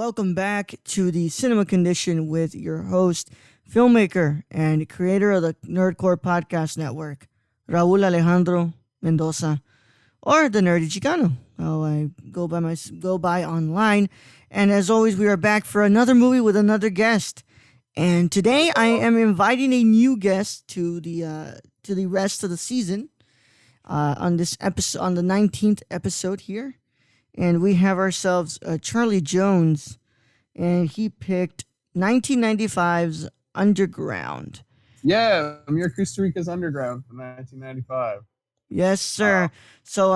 welcome back to the Cinema Condition with your host, filmmaker, and creator of the Nerdcore Podcast Network, Raul Alejandro Mendoza, or the Nerdy Chicano, how I go by online. And as always, we are back for another movie with another guest. And today I am inviting a new guest to the rest of the season on this episode, on the 19th episode here. And we have ourselves Charlie Jones, and he picked 1995's Underground. Yeah, Emir Kusturica's Underground from 1995. Yes, sir. So,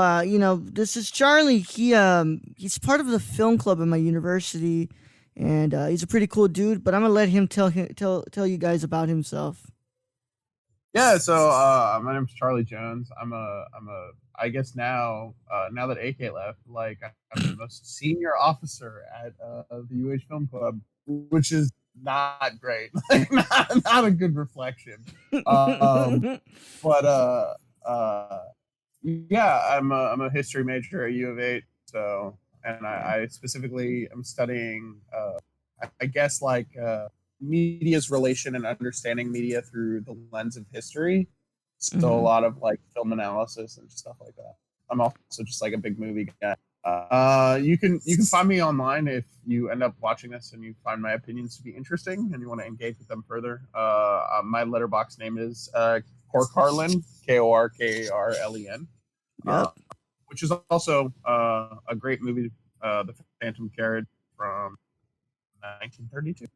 this is Charlie. He's part of the film club at my university, and he's a pretty cool dude. But I'm gonna let him tell you guys about himself. Yeah, so my name's Charlie Jones. I guess now that AK left, like I'm the most senior officer at the UH Film Club, which is not great, like not a good reflection. But yeah, I'm a history major at U of H. So, and I specifically am studying, I guess like media's relation and understanding media through the lens of history. So a lot of like film analysis and stuff like that. I'm also just like a big movie guy. You can find me online if you end up watching this and you find my opinions to be interesting and you want to engage with them further. My letterbox name is Korkarlen, Korkarlen, which is also a great movie, The Phantom Carriage from 1932.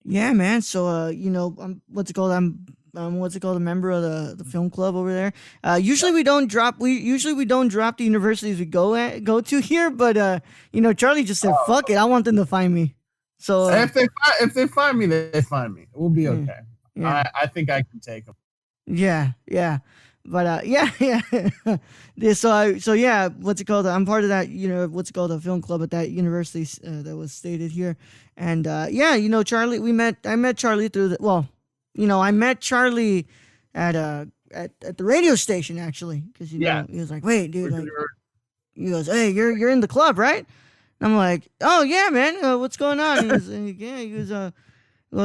Yeah, man. So, I'm a member of the film club over there. Usually we don't drop the universities we go to here, but Charlie just said, "Fuck it, I want them to find me." So if they find me, they find me. We'll be okay. Yeah. I think I can take them. Yeah. But yeah. So yeah, what's it called? I'm part of that, the film club at that university that was stated here. And Charlie, I met Charlie through I met Charlie at the radio station actually, because he was like, "Wait, dude," like, he goes, "Hey, you're in the club, right?" And I'm like, "Oh yeah, man, what's going on?" He was like, "Yeah," he goes,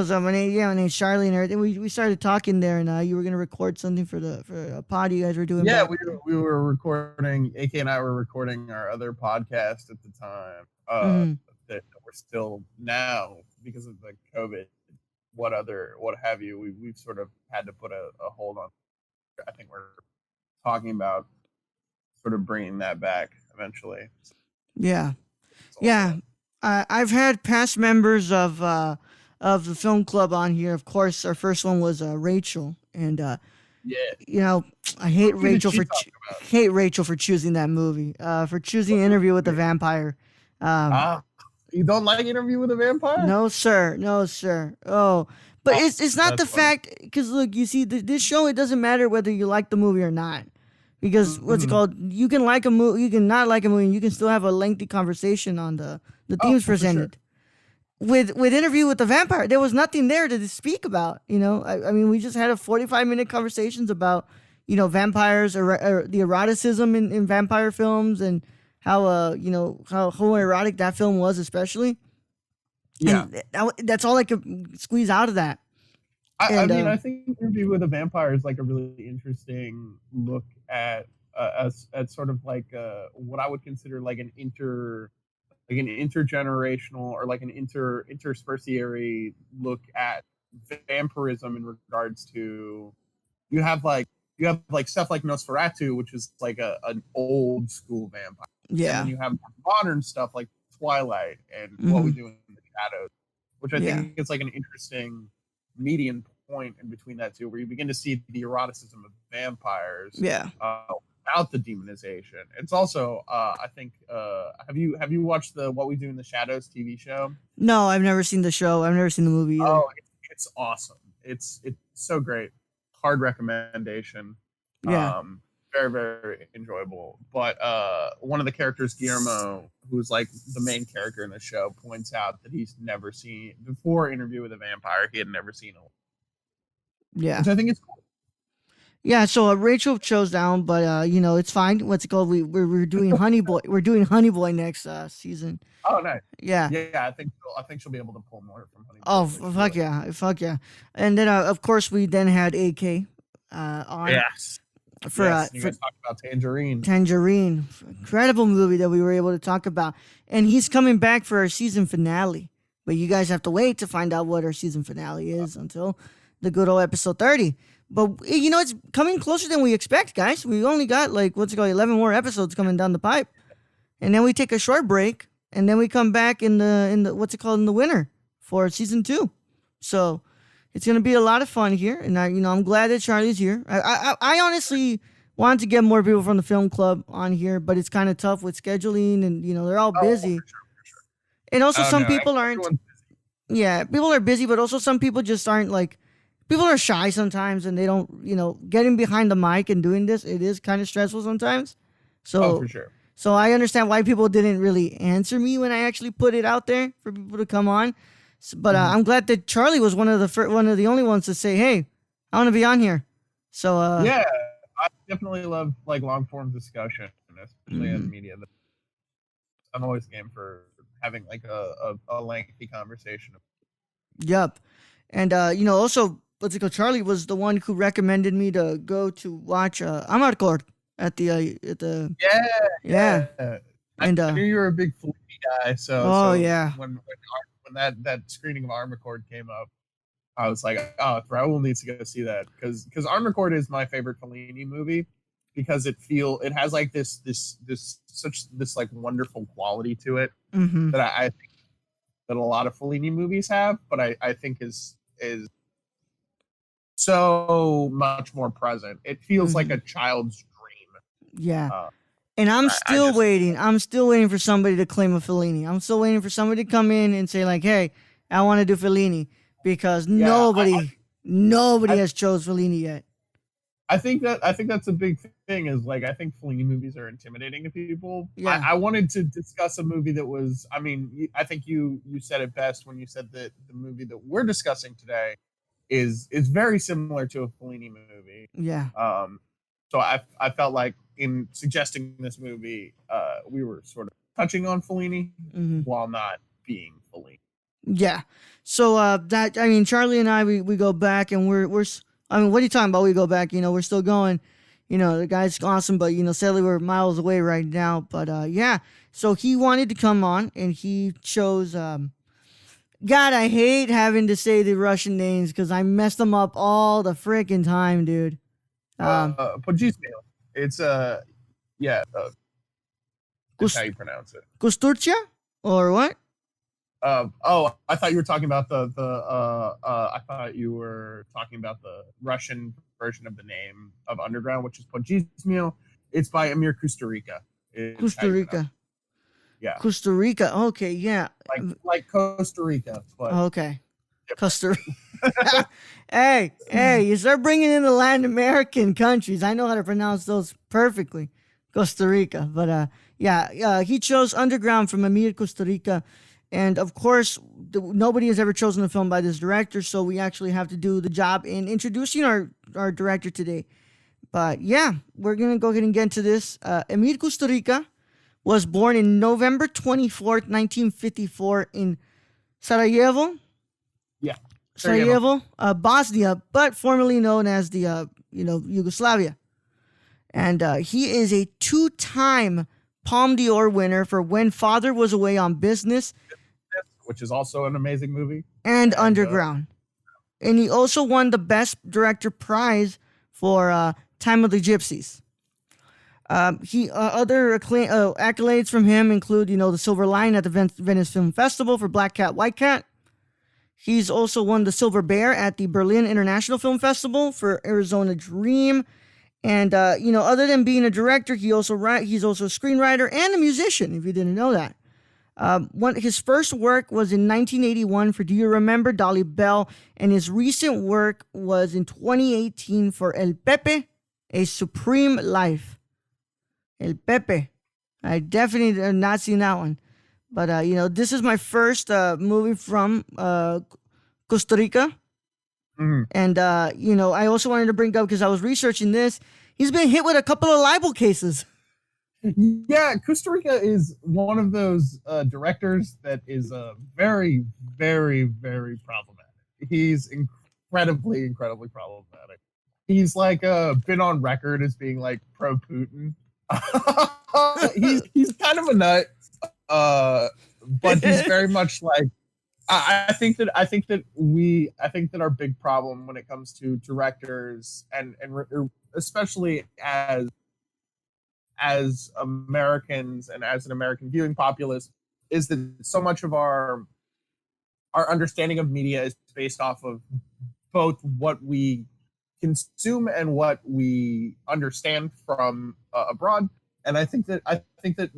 my name's Charlie and everything. We started talking there, and you were gonna record something for a pod you guys were doing. Yeah, we were recording. AK and I were recording our other podcast at the time. That we're still now, because of the COVID, what have you. We've sort of had to put a hold on. I think we're talking about sort of bringing that back eventually. Yeah. I've had past members of the film club on here. Of course, our first one was Rachel, and I hate Rachel for choosing that movie. For choosing Interview with the Vampire. You don't like Interview with a Vampire? No, sir. Oh, but it's not the fact, because look, you see, this show, it doesn't matter whether you like the movie or not, because what's it called? You can like a movie, you can not like a movie, and you can still have a lengthy conversation on the themes presented. Sure. With Interview with the Vampire, there was nothing there to speak about. I mean, we just had a 45-minute conversations about vampires or the eroticism in vampire films, and how how erotic that film was, especially. Yeah, and that's all I could squeeze out of that. I think Interview with a Vampire is like a really interesting look at sort of like what I would consider like an intergenerational or like an interspersiary look at vampirism in regards to you have stuff like Nosferatu, which is like an old school vampire. Yeah. And then you have modern stuff like Twilight and What We Do in the Shadows, which I think is like an interesting median point in between that two, where you begin to see the eroticism of vampires. Yeah. Without the demonization. It's also I think have you watched the What We Do in the Shadows TV show? No, I've never seen the show. I've never seen the movie either. Oh, it's awesome. It's so great. Hard recommendation. Yeah. Very, very enjoyable. But one of the characters, Guillermo, who's like the main character in the show, points out that he's never seen, before Interview with a Vampire, he had never seen it. Yeah. Which I think is cool. Yeah, so Rachel chose down, but it's fine. What's it called? We're doing Honey Boy. We're doing Honey Boy next season. Oh, nice. Yeah. Yeah, I think she'll be able to pull more from Honey Oh, Boy, which fuck really- yeah, fuck yeah. And then of course we then had AK on Yes. for Yes, you for guys talked about Tangerine. Tangerine, incredible movie that we were able to talk about, and he's coming back for our season finale. But you guys have to wait to find out what our season finale is until the good old episode 30. But it's coming closer than we expect, guys. We only got 11 more episodes coming down the pipe, and then we take a short break, and then we come back in the in the winter for season 2. So it's gonna be a lot of fun here, and I'm glad that Charlie's here. I honestly wanted to get more people from the film club on here, but it's kind of tough with scheduling, and they're all busy. For sure. And also, Oh, some no, people aren't. everyone's busy. Yeah, people are busy, but also some people just aren't people are shy sometimes, and they don't, getting behind the mic and doing this, it is kind of stressful sometimes. So, Oh, for sure. so I understand why people didn't really answer me when I actually put it out there for people to come on. But I'm glad that Charlie was one of the only ones to say, "Hey, I want to be on here." So, Yeah, I definitely love long form discussion, especially in media. I'm always game for having a lengthy conversation. Yep. And also, what's it called? Charlie was the one who recommended me to go to watch Amarcord at the Yeah. And I knew you were a big Fellini guy, Oh, yeah. When that screening of Armored came up, I was like, oh, Raul needs to go see that because Armored is my favorite Fellini movie because it has this wonderful quality to it Mm-hmm. that I think that a lot of Fellini movies have, but I think is so much more present. It feels like a child's dream. Yeah. And I'm still waiting. I'm still waiting for somebody to claim a Fellini. I'm still waiting for somebody to come in and say hey, I want to do Fellini because nobody has chose Fellini yet. I think that's a big thing is I think Fellini movies are intimidating to people. Yeah. I wanted to discuss a movie that was, I think you said it best when you said that the movie that we're discussing today is very similar to a Fellini movie. Yeah. So I felt like in suggesting this movie, we were sort of touching on Fellini while not being Fellini. Yeah. So Charlie and I we go back and we're what are you talking about? We go back, we're still going. The guy's awesome, but sadly we're miles away right now. But yeah. So he wanted to come on and he chose God, I hate having to say the Russian names because I mess them up all the freaking time, dude. Pojismil. It's that's how you pronounce it. Kusturica or what? I thought you were talking about I thought you were talking about the Russian version of the name of Underground, which is Pojismil. It's by Emir Kusturica. Kusturica. Yeah. Kusturica. Okay, yeah. Like Costa Rica. But okay. Costa Rica. Hey, you start bringing in the Latin American countries. I know how to pronounce those perfectly. Costa Rica. But he chose Underground from Emir Kusturica. And of course, nobody has ever chosen a film by this director, so we actually have to do the job in introducing our director today. But yeah, we're going to go ahead and get into this. Emir Kusturica was born in November 24th, 1954 in Sarajevo. Yeah. Sarajevo, Bosnia, but formerly known as the Yugoslavia. And he is a 2-time Palme d'Or winner for When Father Was Away on Business, which is also an amazing movie, and Underground. And he also won the Best Director prize for Time of the Gypsies. Other accolades from him include, the Silver Lion at the Venice Film Festival for Black Cat, White Cat. He's also won the Silver Bear at the Berlin International Film Festival for Arizona Dream. And, other than being a director, he's also a screenwriter and a musician, if you didn't know that. His first work was in 1981 for Do You Remember Dolly Bell? And his recent work was in 2018 for El Pepe, A Supreme Life. El Pepe. I definitely have not seen that one. But, this is my first movie from Costa Rica. Mhm. And I also wanted to bring up, because I was researching this, he's been hit with a couple of libel cases. Yeah, Kusturica is one of those directors that is very, very, very problematic. He's incredibly, incredibly problematic. He's like been on record as being like pro Putin. he's kind of a nut, but he's very much like I think that our big problem when it comes to directors and especially as Americans and as an American viewing populace is that so much of our understanding of media is based off of both what we consume and what we understand from abroad. And I think that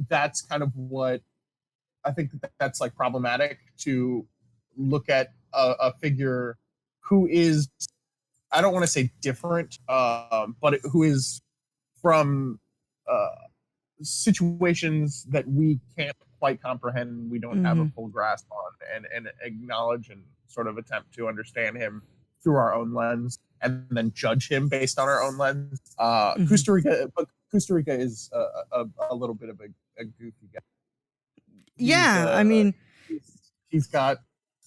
that's kind of what I think that's like problematic to look at a figure who is, I don't want to say different, but who is from situations that we can't quite comprehend, we don't have a full grasp on, and acknowledge and sort of attempt to understand him through our own lens and then judge him based on our own lens. Kusturica is a little bit of a goofy guy. I mean, he's got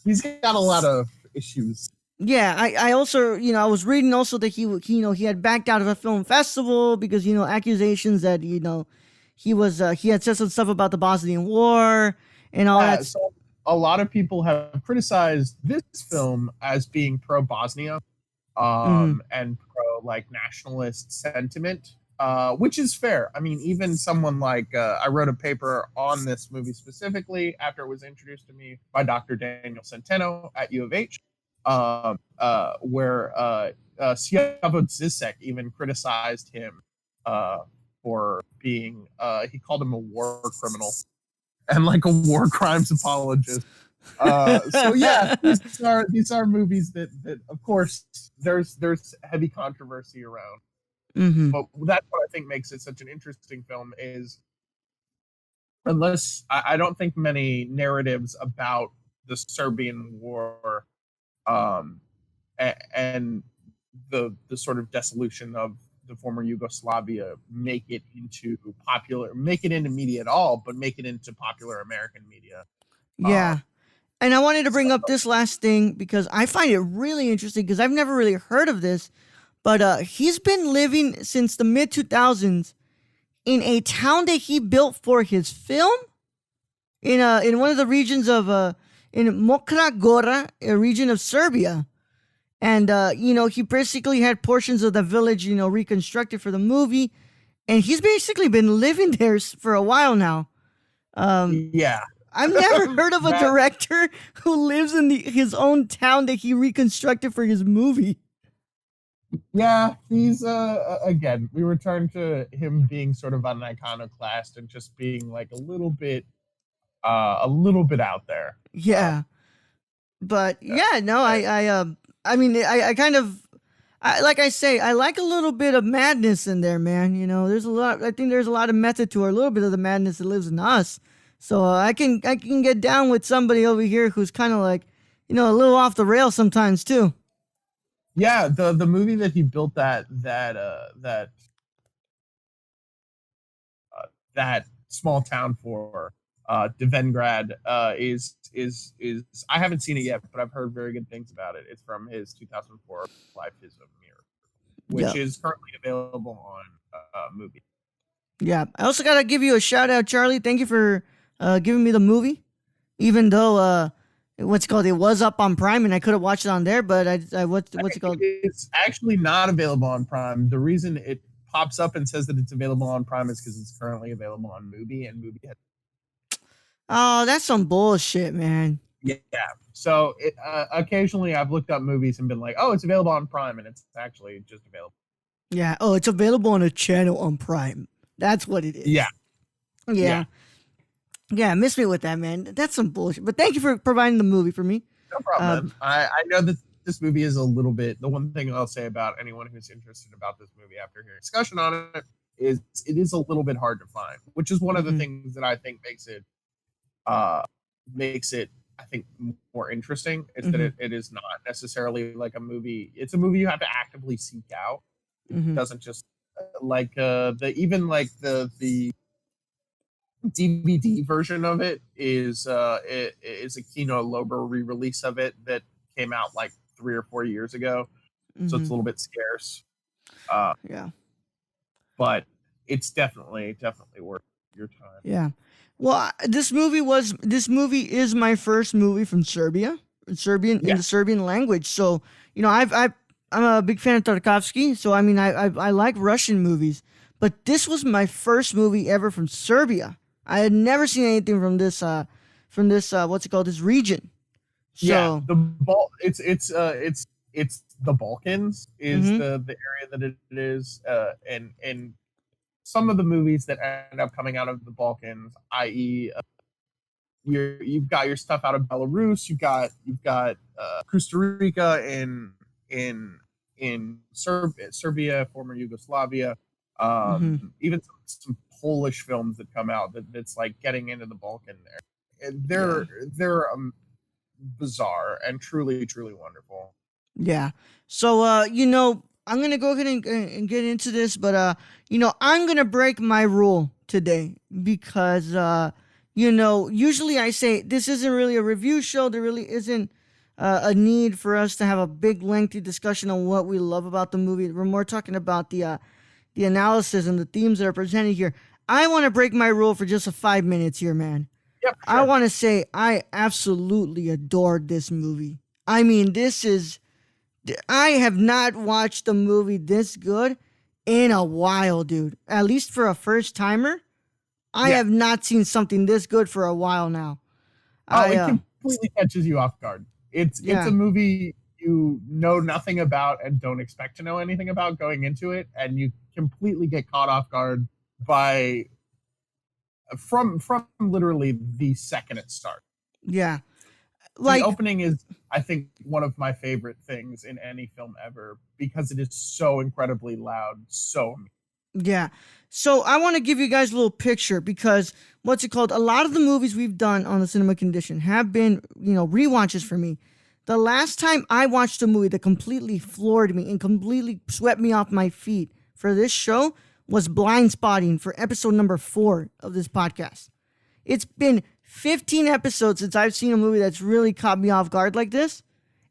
a lot of issues. Yeah, I also, I was reading also that he had backed out of a film festival because, accusations that, he had said some stuff about the Bosnian War and all that. So a lot of people have criticized this film as being pro Bosnia, and pro like nationalist sentiment, which is fair. I mean, even someone like I wrote a paper on this movie specifically after it was introduced to me by Dr. Daniel Centeno at U of H. Where Slavoj Zizek even criticized him for being, he called him a war criminal and like a war crimes apologist. So yeah, these are movies that of course there's heavy controversy around. But that's what I think makes it such an interesting film is unless I don't think many narratives about the Serbian War and the sort of dissolution of the former Yugoslavia make it into media at all, but make it into popular American media. Yeah. And I wanted to bring up this last thing because I find it really interesting because I've never really heard of this, but he's been living since the mid 2000s in a town that he built for his film in one of the regions of in Mokra Gora, a region of Serbia. And, he basically had portions of the village, reconstructed for the movie. And he's basically been living there for a while now. Yeah. I've never heard of a director who lives in his own town that he reconstructed for his movie. Yeah, he's, again, we return to him being sort of an iconoclast and just being like a little bit out there. Yeah. But yeah, no, I mean, I kind of, like I say, I like a little bit of madness in there, man. I think there's a lot of method to it, a little bit of the madness that lives in us. So I can get down with somebody over here who's kind of like, a little off the rails sometimes too. Yeah, the movie that he built that small town for, Devenggrad, is I haven't seen it yet, but I've heard very good things about it. It's from his 2004 Life is Emir, which is currently available on Movie. Yeah, I also gotta give you a shout out, Charlie. Thank you for giving me the movie, even though it was up on Prime and I could have watched it on there, but what's it called? It's actually not available on Prime. The reason it pops up and says that it's available on Prime is because it's currently available on Movie, and Movie has. Oh, that's some bullshit, man. Yeah. So occasionally I've looked up movies and been like, oh, it's available on Prime, and it's actually just available. Yeah. Oh, it's available on a channel on Prime. That's what it is. Yeah. Miss me with that, man. That's some bullshit. But thank you for providing the movie for me. No problem. I know that this movie is a little bit, the one thing I'll say about anyone who's interested about this movie after hearing discussion on it is it is a little bit hard to find, which is one of the things that I think makes it I think more interesting is that Mm-hmm. it is not necessarily like a movie. It's a movie you have to actively seek out. It Mm-hmm. doesn't just like the even like the DVD version of it is it is a Kino Lorber re-release of it that came out like 3 or 4 years ago, so it's Mm-hmm. a little bit scarce. Uh, Yeah. but it's definitely worth your time. Yeah. Well, this movie is my first movie from Serbia, Serbian in Yeah, the Serbian language. So I'm a big fan of Tarkovsky. So I mean, I like Russian movies, but this was my first movie ever from Serbia. I had never seen anything from this what's it called, this region. yeah. So It's the Balkans is mm-hmm. the area that it is, and some of the movies that end up coming out of the Balkans, i.e., you've got your stuff out of Belarus, you've got Kusturica in Serbia, former Yugoslavia, Mm-hmm. even some Polish films that come out that's like getting into the Balkan there. Yeah. They're bizarre and truly wonderful. Yeah. So, I'm going to go ahead and get into this, but, I'm going to break my rule today because, usually I say this isn't really a review show. There really isn't a need for us to have a big, lengthy discussion on what we love about the movie. We're more talking about the analysis and the themes that are presented here. I want to break my rule for just 5 minutes here, man. Yep, I sure. want to say I absolutely adored this movie. I mean, I have not watched a movie this good in a while, dude. At least for a first timer, I Yeah. have not seen something this good for a while now. Oh, I it completely catches you off guard. It's a Yeah. movie you know nothing about and don't expect to know anything about going into it, and you completely get caught off guard by from literally the second it starts. Yeah. The Like, opening is, I think, one of my favorite things in any film ever because it is so incredibly loud. yeah. So I want to give you guys a little picture because what's it called? A lot of the movies we've done on the Cinema Condition have been, rewatches for me. The last time I watched a movie that completely floored me and completely swept me off my feet for this show was Blind Spotting for episode number 4 of this podcast. It's been 15 episodes since I've seen a movie that's really caught me off guard like this.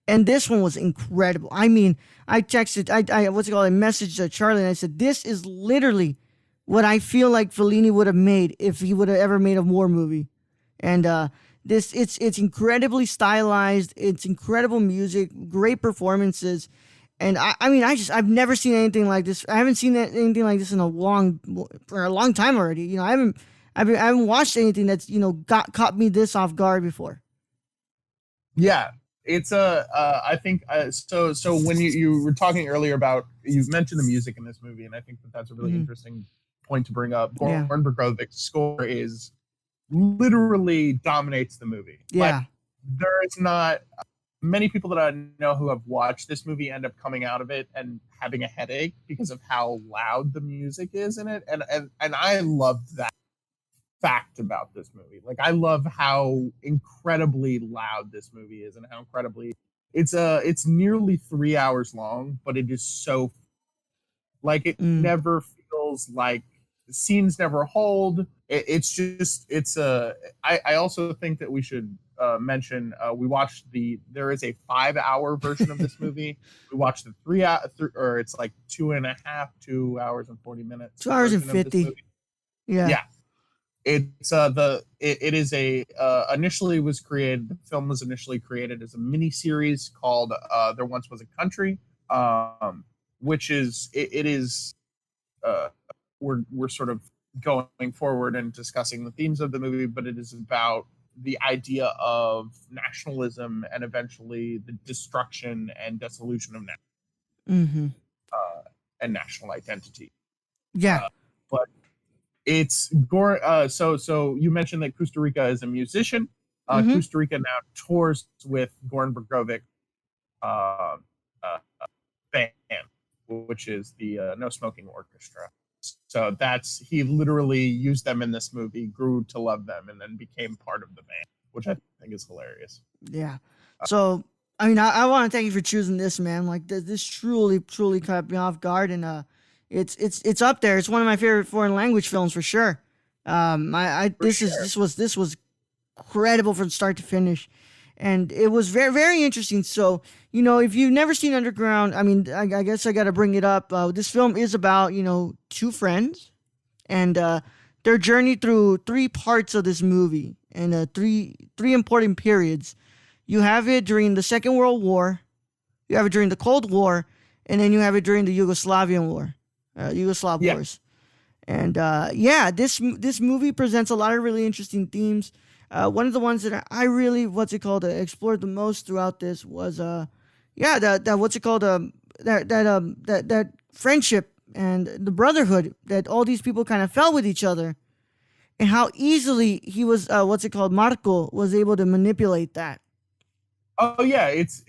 And this one was incredible. I mean, I texted, I messaged Charlie and I said, this is literally what I feel like Fellini would have made if he would have ever made a war movie. And it's incredibly stylized. It's incredible music, great performances. And I've never seen anything like this. I haven't seen anything like this for a long time already. I haven't watched anything that's, caught me this off guard before. Yeah, it's I think so when you were talking earlier about, you mentioned the music in this movie, and I think that's a really interesting point to bring up. Yeah. Goran Bregovic's score is literally dominates the movie. Yeah. Like, there is not many people that I know who have watched this movie end up coming out of it and having a headache because of how loud the music is in it, and I loved that fact about this movie. Like, I love how incredibly loud this movie is and how incredibly it's nearly 3 hours long, but it is so, like, it never feels like the scenes never hold. It's just I also think that we should mention we watched there is a 5-hour version of this movie. We watched the 3 hour or it's like 2 hours and 40 minutes. 2 hours and 50. Yeah. It's it is initially was created. The film was initially created as a mini series called There Once Was a Country, which is it is we're sort of going forward and discussing the themes of the movie, but it is about the idea of nationalism and eventually the destruction and dissolution of and national identity. Yeah. But it's so you mentioned that Kusturica is a musician. Kusturica now tours with Goran Bregovic band, which is the No Smoking Orchestra. So he literally used them in this movie, grew to love them, and then became part of the band, which I think is hilarious. Yeah. So, I mean, I want to thank you for choosing this, man. Like this truly caught me off guard, and it's up there. It's one of my favorite foreign language films for sure. This was credible from start to finish, and it was very, very interesting. So, if you've never seen Underground, I mean, I guess I got to bring it up. This film is about two friends, and their journey through three parts of this movie, and three important periods. You have it during the Second World War, you have it during the Cold War, and then you have it during the Yugoslavian War, Yugoslav wars. And this movie presents a lot of really interesting themes. One of the ones that I really explored the most throughout this was that friendship and the brotherhood that all these people kind of felt with each other, and how easily he was Marco was able to manipulate that. Oh yeah, it's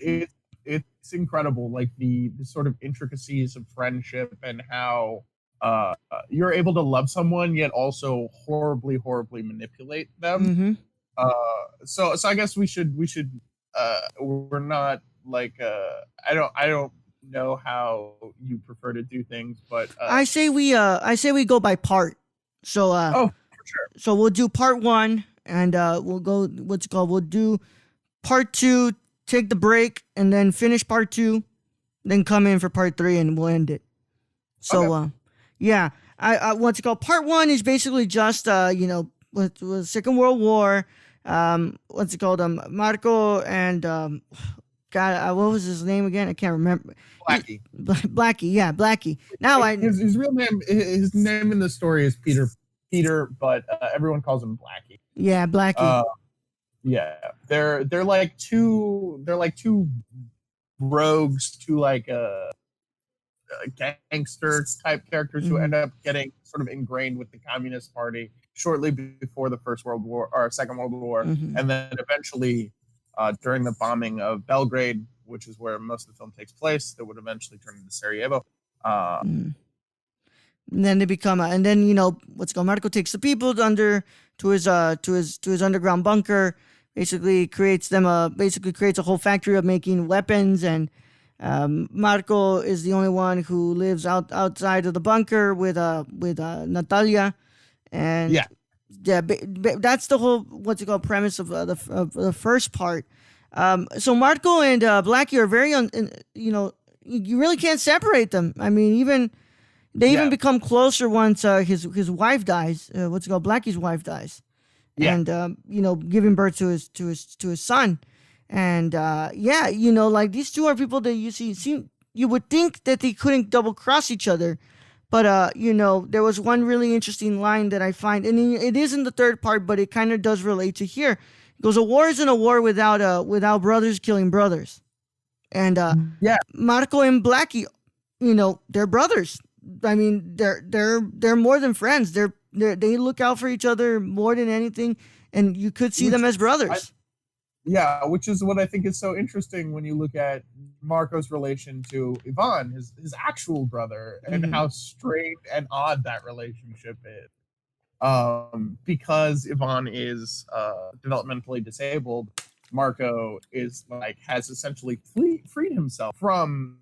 incredible, like the sort of intricacies of friendship and how you're able to love someone yet also horribly manipulate them. So I guess we should we're not like I don't know how you prefer to do things, but I say we go by part. So for sure. So we'll do part 1, and we'll go we'll do part 2, take the break, and then finish part 2, then come in for part 3, and we'll end it. So okay. Part 1 is basically just with Second World War. Marco and what was his name again? I can't remember. Blackie. Blackie. Now his real name, his name in the story is Peter, but everyone calls him Blackie. Yeah, Blackie. They're like two rogues, two like gangster type characters who end up getting sort of ingrained with the Communist Party shortly before the First World War or Second World War, and then eventually during the bombing of Belgrade, which is where most of the film takes place, that would eventually turn into Sarajevo. And then they become, Marco takes the people to his underground bunker. Basically creates a whole factory of making weapons, and Marco is the only one who lives outside of the bunker with Natalia, and that's the whole premise of the first part. So Marco and Blackie are very you really can't separate them. I mean, they even become closer once his wife dies. Blackie's wife dies. And giving birth to his son, and like these two are people that you would think that they couldn't double cross each other, but there was one really interesting line that I find, and it is in the third part, but it kind of does relate to here. It goes, "A war isn't a war without brothers killing brothers," and Marco and Blackie, they're brothers. I mean, they're more than friends. They look out for each other more than anything, and you could see them as brothers. Which is what I think is so interesting when you look at Marco's relation to Ivan, his actual brother, and how strange and odd that relationship is. Because Ivan is developmentally disabled, Marco has essentially freed himself from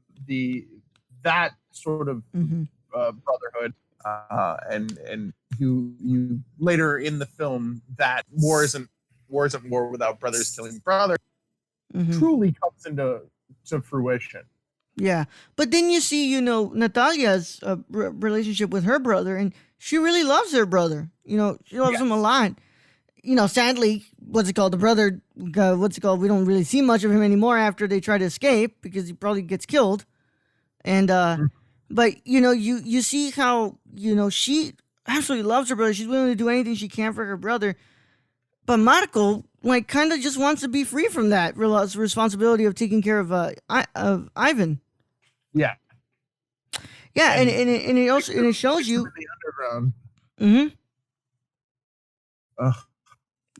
that sort of brotherhood. And you later in the film, that war isn't war without brothers killing brothers, truly comes into fruition. Yeah, but then you see, Natalia's relationship with her brother, and she really loves her brother. She loves him a lot. Sadly, the brother, we don't really see much of him anymore after they try to escape, because he probably gets killed. And but you see how she absolutely loves her brother. She's willing to do anything she can for her brother. But Marco kind of just wants to be free from that responsibility of taking care of Ivan. Yeah. Yeah, and it also it shows you the Underground.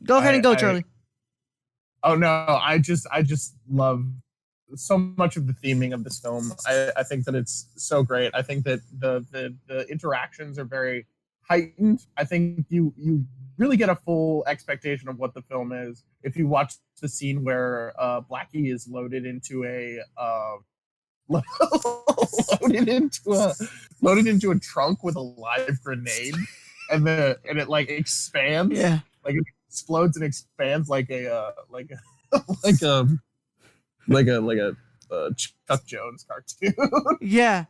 Go ahead and go, Charlie. Oh no, I just love so much of the theming of this film. I think that it's so great. I think that the interactions are very heightened. I think you really get a full expectation of what the film is if you watch the scene where Blackie is loaded into a loaded into a trunk with a live grenade, and it like expands, Yeah. like it explodes and expands like a like a Chuck Jones cartoon. Yeah.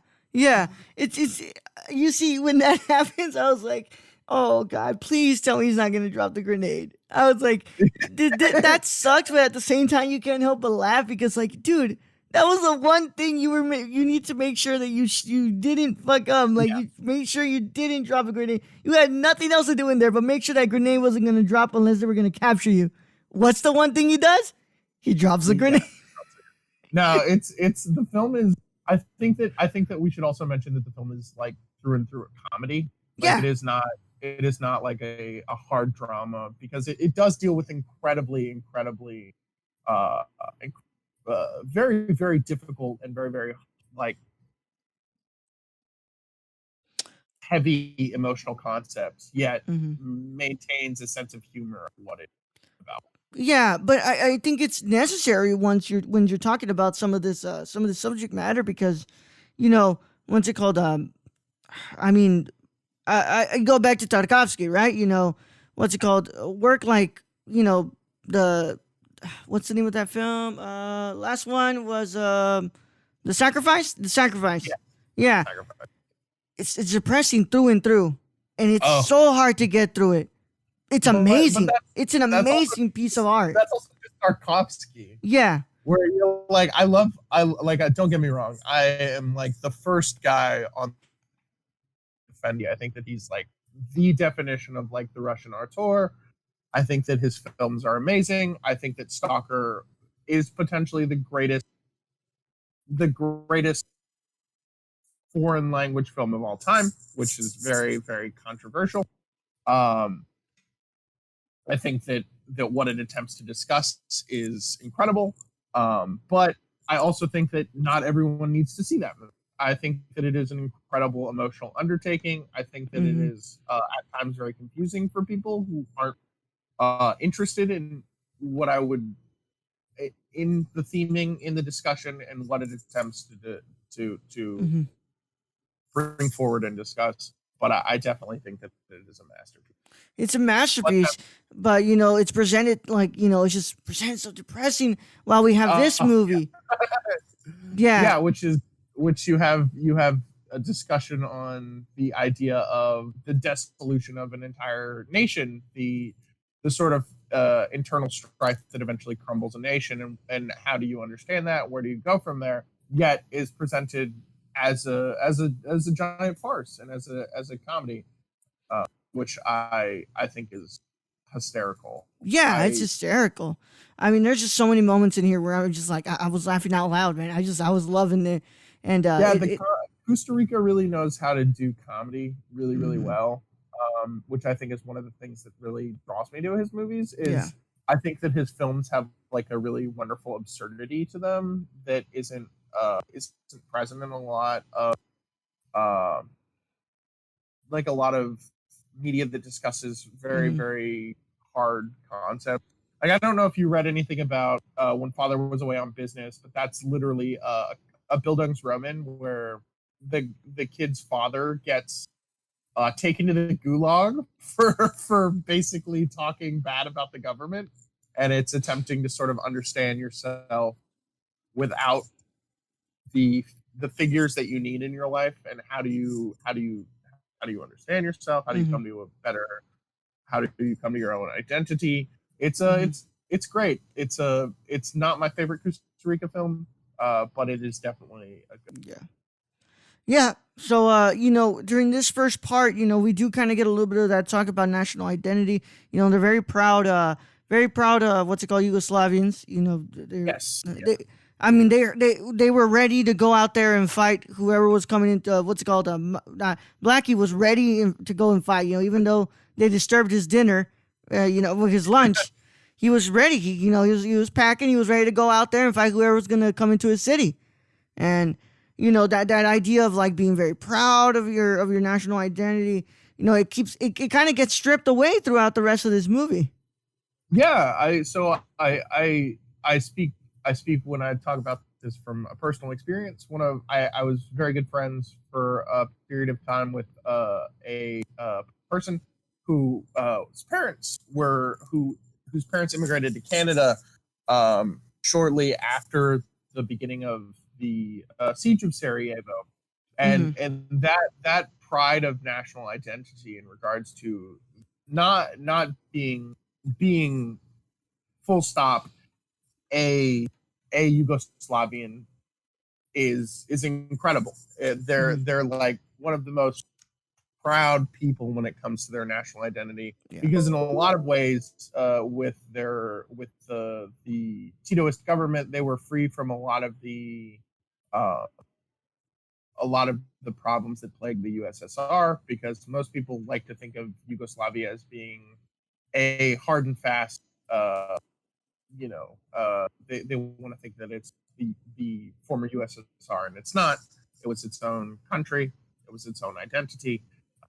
It's you see, when that happens, I was like, oh God, please tell me he's not gonna drop the grenade. I was like, that sucks, but at the same time, you can't help but laugh because, like, dude, that was the one thing you need to make sure that you didn't fuck up. Like, you made sure you didn't drop a grenade. You had nothing else to do in there, but make sure that grenade wasn't gonna drop unless they were gonna capture you. What's the one thing he does? He drops the grenade. No, it's the film is. I think that we should also mention that the film is like through and through a comedy. Like, it is not like a hard drama, because it does deal with incredibly very, very difficult and very, very like heavy emotional concepts, yet maintains a sense of humor of what it's about. Yeah, but I think it's necessary when you're talking about some of this subject matter, because, what's it called? I mean, I go back to Tarkovsky, right? What's it called? Work like, the what's the name of that film? Last one was The Sacrifice. The Sacrifice. Yeah. Sacrifice. It's depressing through and through, and it's so hard to get through it. It's amazing. It's an amazing piece of art. That's also just Tarkovsky. Yeah. Where you're like, don't get me wrong, I am like the first guy on Fendi. I think that he's like the definition of like the Russian auteur. I think that his films are amazing. I think that Stalker is potentially the greatest foreign language film of all time, which is very, very controversial. I think that what it attempts to discuss is incredible. But I also think that not everyone needs to see that movie. I think that it is an incredible emotional undertaking. I think that it is at times very confusing for people who aren't interested in what I would, in the theming, in the discussion, and what it attempts to bring forward and discuss. But I definitely think that it is a masterpiece. It's a masterpiece, but it's presented like, it's just presented so depressing while we have this movie. Yeah, which you have a discussion on the idea of the dissolution of an entire nation, the sort of internal strife that eventually crumbles a nation, and how do you understand that? Where do you go from there? Yet is presented as a giant farce and as a comedy. Which I think is hysterical. Yeah, it's hysterical. I mean, there's just so many moments in here where I was just like, I was laughing out loud, man. I was loving it. And Kusturica really knows how to do comedy really, really well, which I think is one of the things that really draws me to his movies. I think that his films have like a really wonderful absurdity to them that isn't present in a lot of like a lot of media that discusses very, very hard concepts. Like, I don't know if you read anything about When Father Was Away on Business, but that's literally a Bildungsroman where the kid's father gets taken to the gulag for basically talking bad about the government, and it's attempting to sort of understand yourself without the figures that you need in your life, and how do you understand yourself? How do you come to a better? How do you come to your own identity? It's great. It's not my favorite Kusturica film, but it is definitely a good. Yeah. So during this first part, we do kind of get a little bit of that talk about national identity. They're very proud of what's it called, Yugoslavians. Yes. They were ready to go out there and fight whoever was coming into Blackie was ready to go and fight. Even though they disturbed his dinner, with his lunch, he was ready. He was packing. He was ready to go out there and fight whoever was gonna come into his city. And that idea of like being very proud of your national identity, it kind of gets stripped away throughout the rest of this movie. Yeah, I speak when I talk about this from a personal experience. I was very good friends for a period of time with a person whose parents immigrated to Canada shortly after the beginning of the siege of Sarajevo, and that pride of national identity in regards to not being full stop a Yugoslavian is incredible. They're like one of the most proud people when it comes to their national identity, because in a lot of ways, with the Titoist government, they were free from a lot of the problems that plagued the USSR, because most people like to think of Yugoslavia as being a hard and fast, they want to think that it's the former USSR, and it's not. It was its own country. It was its own identity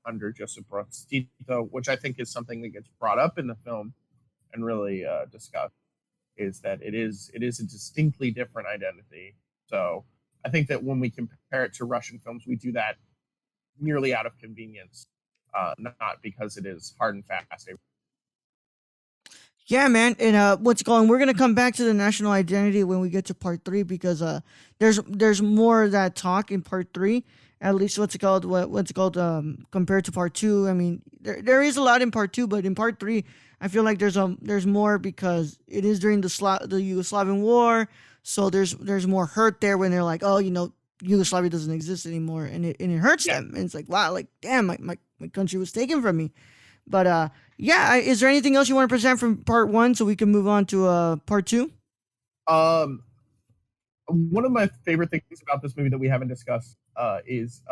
under Joseph Broz Tito, which I think is something that gets brought up in the film and really discussed, is that it is a distinctly different identity. So I think that when we compare it to Russian films, we do that merely out of convenience, not because it is hard and fast. Yeah, man. And we're gonna come back to the national identity when we get to part 3, because there's more of that talk in part 3. At least compared to part 2. I mean, there is a lot in part 2, but in part 3, I feel like there's more, because it is during the Yugoslavian War, so there's more hurt there when they're like, oh, Yugoslavia doesn't exist anymore, and it hurts them, and it's like, wow, like, damn, my country was taken from me. But is there anything else you want to present from part 1 so we can move on to part 2? One of my favorite things about this movie that we haven't discussed is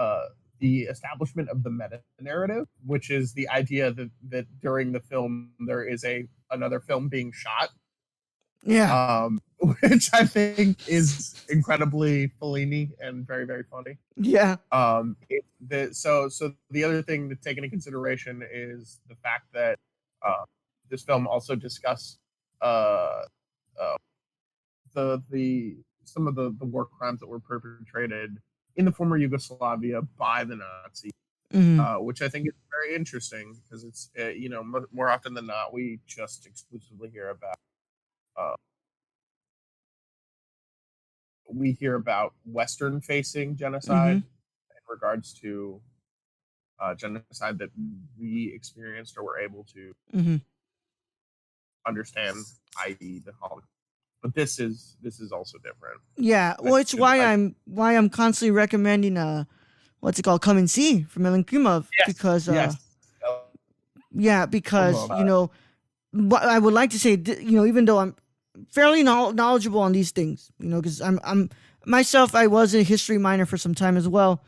the establishment of the meta narrative, which is the idea that during the film there is another film being shot. Yeah. Which I think is incredibly Fellini and very, very funny. Yeah. So the other thing to take into consideration is the fact that this film also discussed some of the war crimes that were perpetrated in the former Yugoslavia by the Nazis, which I think is very interesting, because it's more often than not we just exclusively hear about Western-facing genocide in regards to genocide that we experienced or were able to understand, i.e., the Holocaust. But this is also different. Yeah, well, it's why I'm constantly recommending Come and See from Milan Kumov, because because I would like to say, even though I'm fairly knowledgeable on these things, because I'm myself, I was a history minor for some time as well.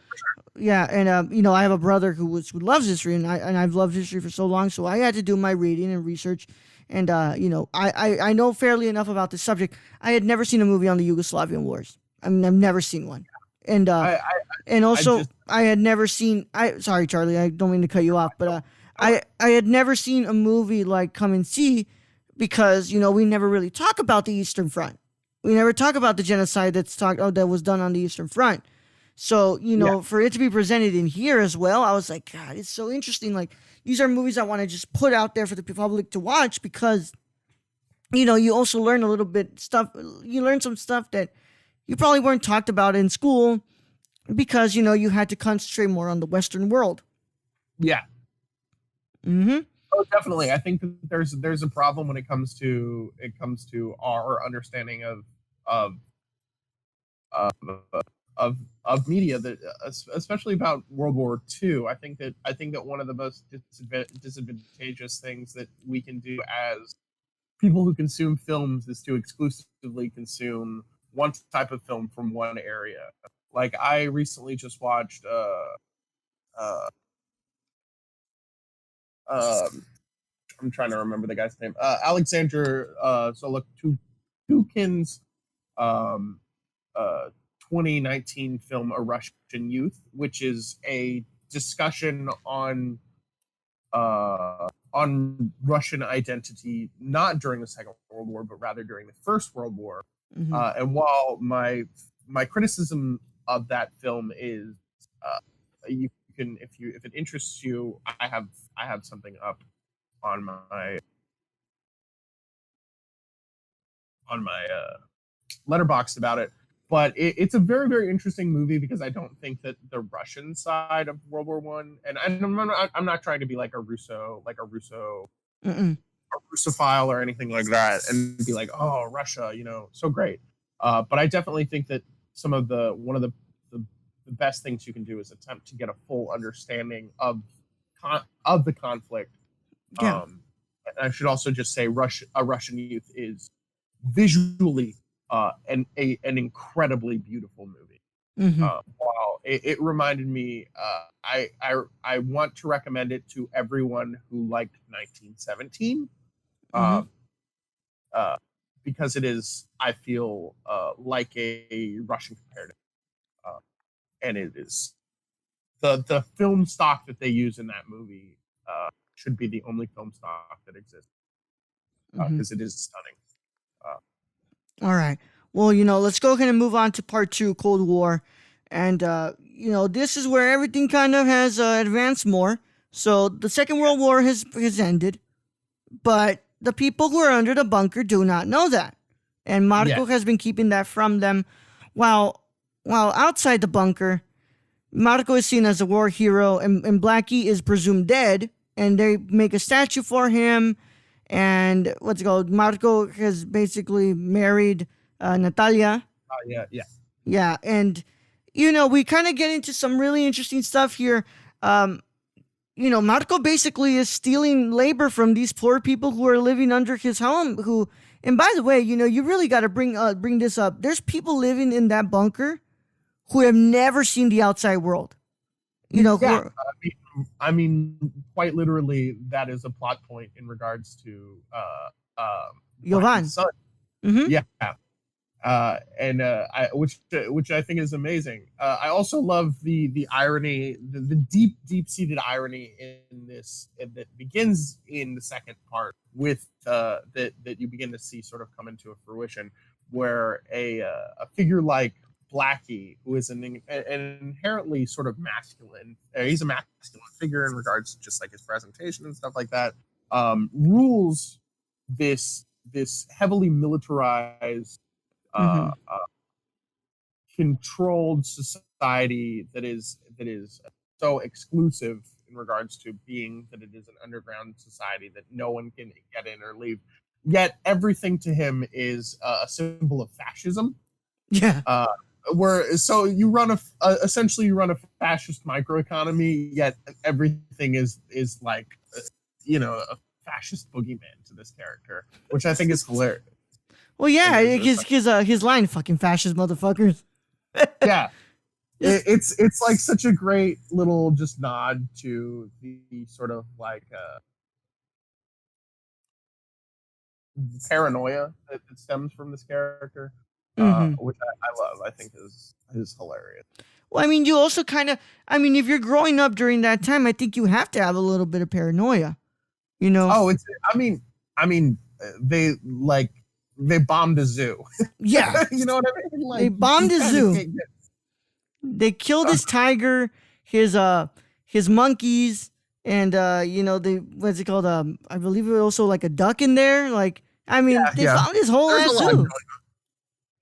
Yeah, and I have a brother who loves history, and I've loved history for so long, so I had to do my reading and research, and I know fairly enough about this subject. I had never seen a movie on the Yugoslavian wars. I mean, I've never seen one, and I had never seen. Sorry, Charlie, I don't mean to cut you off, but I had never seen a movie like Come and See, because we never really talk about the Eastern Front. We never talk about the genocide that was done on the Eastern Front. So, for it to be presented in here as well, I was like, God, it's so interesting. Like, these are movies I want to just put out there for the public to watch, because, you also learn a little bit stuff. You learn some stuff that you probably weren't talked about in school, because, you had to concentrate more on the Western world. Yeah. Oh, definitely. I think that there's a problem when it comes to our understanding of media, that especially about World War II. I think that one of the most disadvantageous things that we can do as people who consume films is to exclusively consume one type of film from one area. Like, I recently just watched I'm trying to remember the guy's name. Alexander Solokhtukin's 2019 film A Russian Youth, which is a discussion on on Russian identity, not during the Second World War, but rather during the First World War. Mm-hmm. And while my criticism of that film is, you can, if it interests you, I have something up on my letterboxd about it. But it's a very, very interesting movie because I don't think that the Russian side of World War One, and I'm not trying to be like a Russophile or anything like that, and be like, oh, Russia, so great. But I definitely think that one of the best things you can do is attempt to get a full understanding of the conflict. Yeah. And I should also just say, A Russian Youth is visually an incredibly beautiful movie. Mm-hmm. Wow, it reminded me. I want to recommend it to everyone who liked 1917, because it is, I feel, like a Russian comparative, and it is the film stock that they use in that movie should be the only film stock that exists, because it is stunning. All right. Well, let's go ahead and move on to part 2, Cold War. And, this is where everything kind of has advanced more. So the Second World War has ended, but the people who are under the bunker do not know that. And Marco has been keeping that from them. While outside the bunker, Marco is seen as a war hero, and Blackie is presumed dead, and they make a statue for him. And what's it called? Marco has basically married Natalia. Yeah, and we kind of get into some really interesting stuff here. Marco basically is stealing labor from these poor people who are living under his home. And by the way, you really got to bring this up. There's people living in that bunker who have never seen the outside world. I mean, quite literally, that is a plot point in regards to Jovan. son. Mm-hmm. Yeah, which I think is amazing. I also love the irony, the deep seated irony in this that begins in the second part with that you begin to see sort of come into a fruition, where a figure like Blackie, who is an inherently sort of masculine, he's a masculine figure in regards to just like his presentation and stuff like that, rules this heavily militarized, controlled society that is so exclusive in regards to being that it is an underground society that no one can get in or leave. Yet everything to him is a symbol of fascism. Yeah. So you run essentially you run a fascist microeconomy, yet everything is like a fascist boogeyman to this character, which I think is hilarious. Well, yeah, his line, "Fucking fascist motherfuckers." Yeah, it's like such a great little just nod to the sort of like paranoia that stems from this character. Which I love. I think is hilarious. Well, I mean, you also if you're growing up during that time, I think you have to have a little bit of paranoia, Oh, they bombed a zoo. Yeah. You know what I mean? Like, they bombed a zoo. They killed his tiger, his monkeys, and what's it called? I believe it was also like a duck in there. Like, they found his whole ass zoo.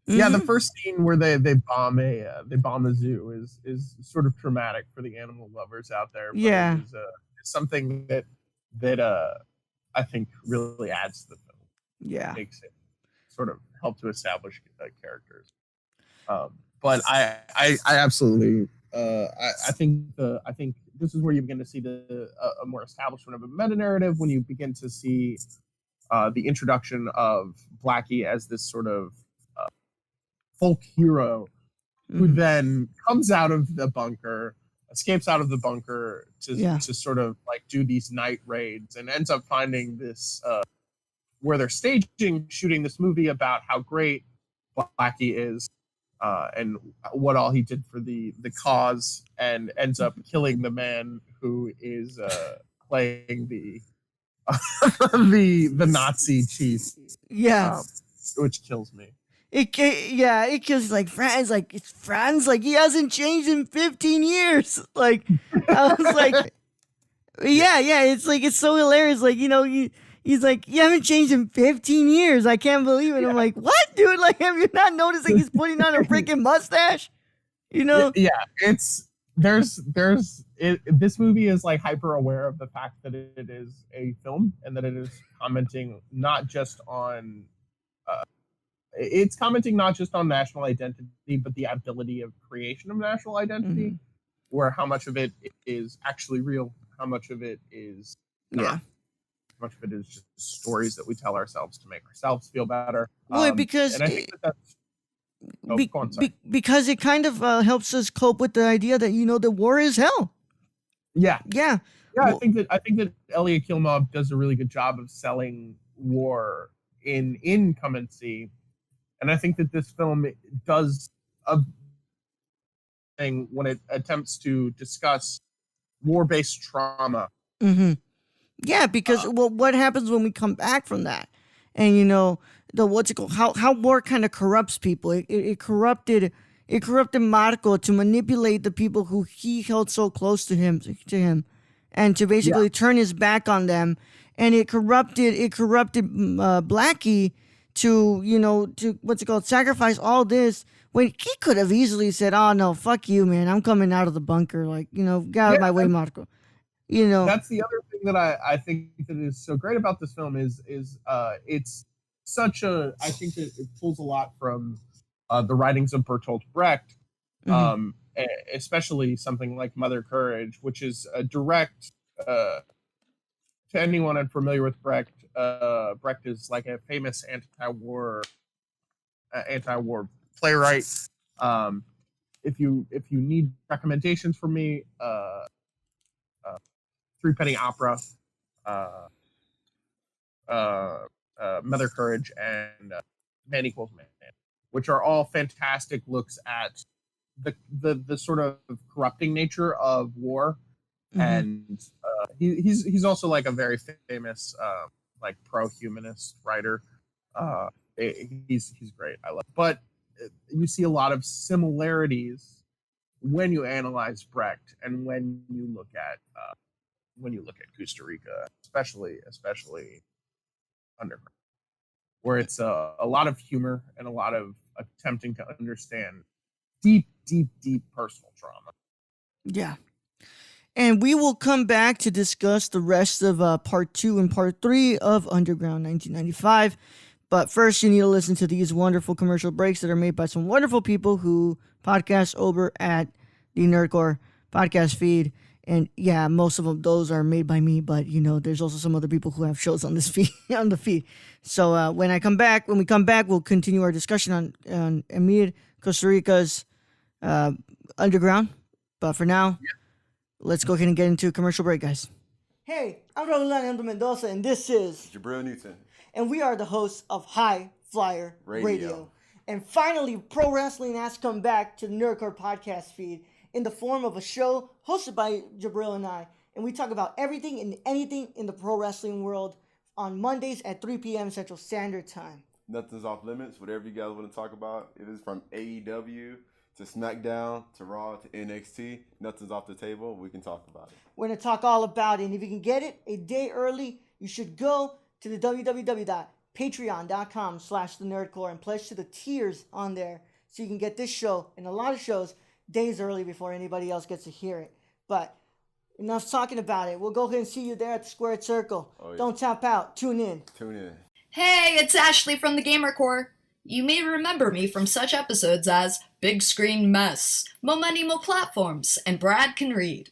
Yeah, the first scene where they bomb a zoo is sort of traumatic for the animal lovers out there. But it's something that I think really adds to the film. Yeah, makes it sort of help to establish characters. But I absolutely I think this is where you begin to see a more establishment of a meta narrative, when you begin to see the introduction of Blackie as this sort of folk hero who then comes out of the bunker, escapes out of the bunker to sort of like do these night raids, and ends up finding this where they're shooting this movie about how great Blackie is, and what all he did for the cause, and ends up killing the man who is playing the the Nazi chief. Yeah. Which kills me. It kills like Franz. Like it's Franz. Like he hasn't changed in 15 years. Like I was like, yeah. It's like it's so hilarious. Like he's like you haven't changed in 15 years. I can't believe it. I'm like, what, dude? Like have you not noticing he's putting on a freaking mustache? Yeah, it's this movie is like hyper aware of the fact that it is a film and that it is commenting not just on. It's commenting not just on national identity, but the ability of creation of national identity, where how much of it is actually real, how much of it is not. How much of it is just stories that we tell ourselves to make ourselves feel better. Well, because and I think that's because it kind of helps us cope with the idea that the war is hell. Yeah. Well, I think that Elliot Kilmob does a really good job of selling war in incumbency. And I think that this film does a thing when it attempts to discuss war-based trauma. Yeah, because what happens when we come back from that? And how war kind of corrupts people. It corrupted Marco to manipulate the people who he held so close to him, and to basically turn his back on them. And it corrupted Blackie to sacrifice all this when he could have easily said, "Oh no, fuck you, man, I'm coming out of the bunker, like get out of my way, Marco." That's the other thing that I think that is so great about this film is it's such a, I think that it pulls a lot from the writings of Bertolt Brecht, especially something like Mother Courage, which is a direct to anyone unfamiliar with Brecht. Brecht is like a famous anti-war playwright. If you need recommendations from me, Three Penny Opera, Mother Courage, and Man Equals Man, which are all fantastic looks at the sort of corrupting nature of war. And he's also like a very famous like pro-humanist writer. He's great. I love it. But you see a lot of similarities when you analyze Brecht and when you look at Kusturica, especially Underground, where it's a lot of humor and a lot of attempting to understand deep personal trauma. Yeah. And we will come back to discuss the rest of part 2 and part 3 of Underground 1995. But first, you need to listen to these wonderful commercial breaks that are made by some wonderful people who podcast over at the Nerdcore podcast feed. And yeah, most of them, those are made by me, but there's also some other people who have shows on this feed, on the feed. So when we come back, we'll continue our discussion on Emir Kusturica's Underground. But for now, let's go ahead and get into a commercial break, guys. Hey, I'm Raul Alejandro Mendoza, and this is Jabril Newton. And we are the hosts of High Flyer Radio. And finally, pro wrestling has come back to the Nerdcore podcast feed in the form of a show hosted by Jabril and I. And we talk about everything and anything in the pro wrestling world on Mondays at 3 p.m. Central Standard Time. Nothing's off limits. Whatever you guys want to talk about, it is from AEW to SmackDown to Raw to NXT. Nothing's off the table. We can talk about it. We're going to talk all about it. And if you can get it a day early, you should go to the www.patreon.com/thenerdcore and pledge to the tiers on there so you can get this show and a lot of shows days early before anybody else gets to hear it. But enough talking about it. We'll go ahead and see you there at the Squared Circle. Oh, yeah. Don't tap out. Tune in. Hey, it's Ashley from the Gamer Core. You may remember me from such episodes as Big Screen Mess, Mo Money Mo Platforms, and Brad Can Read.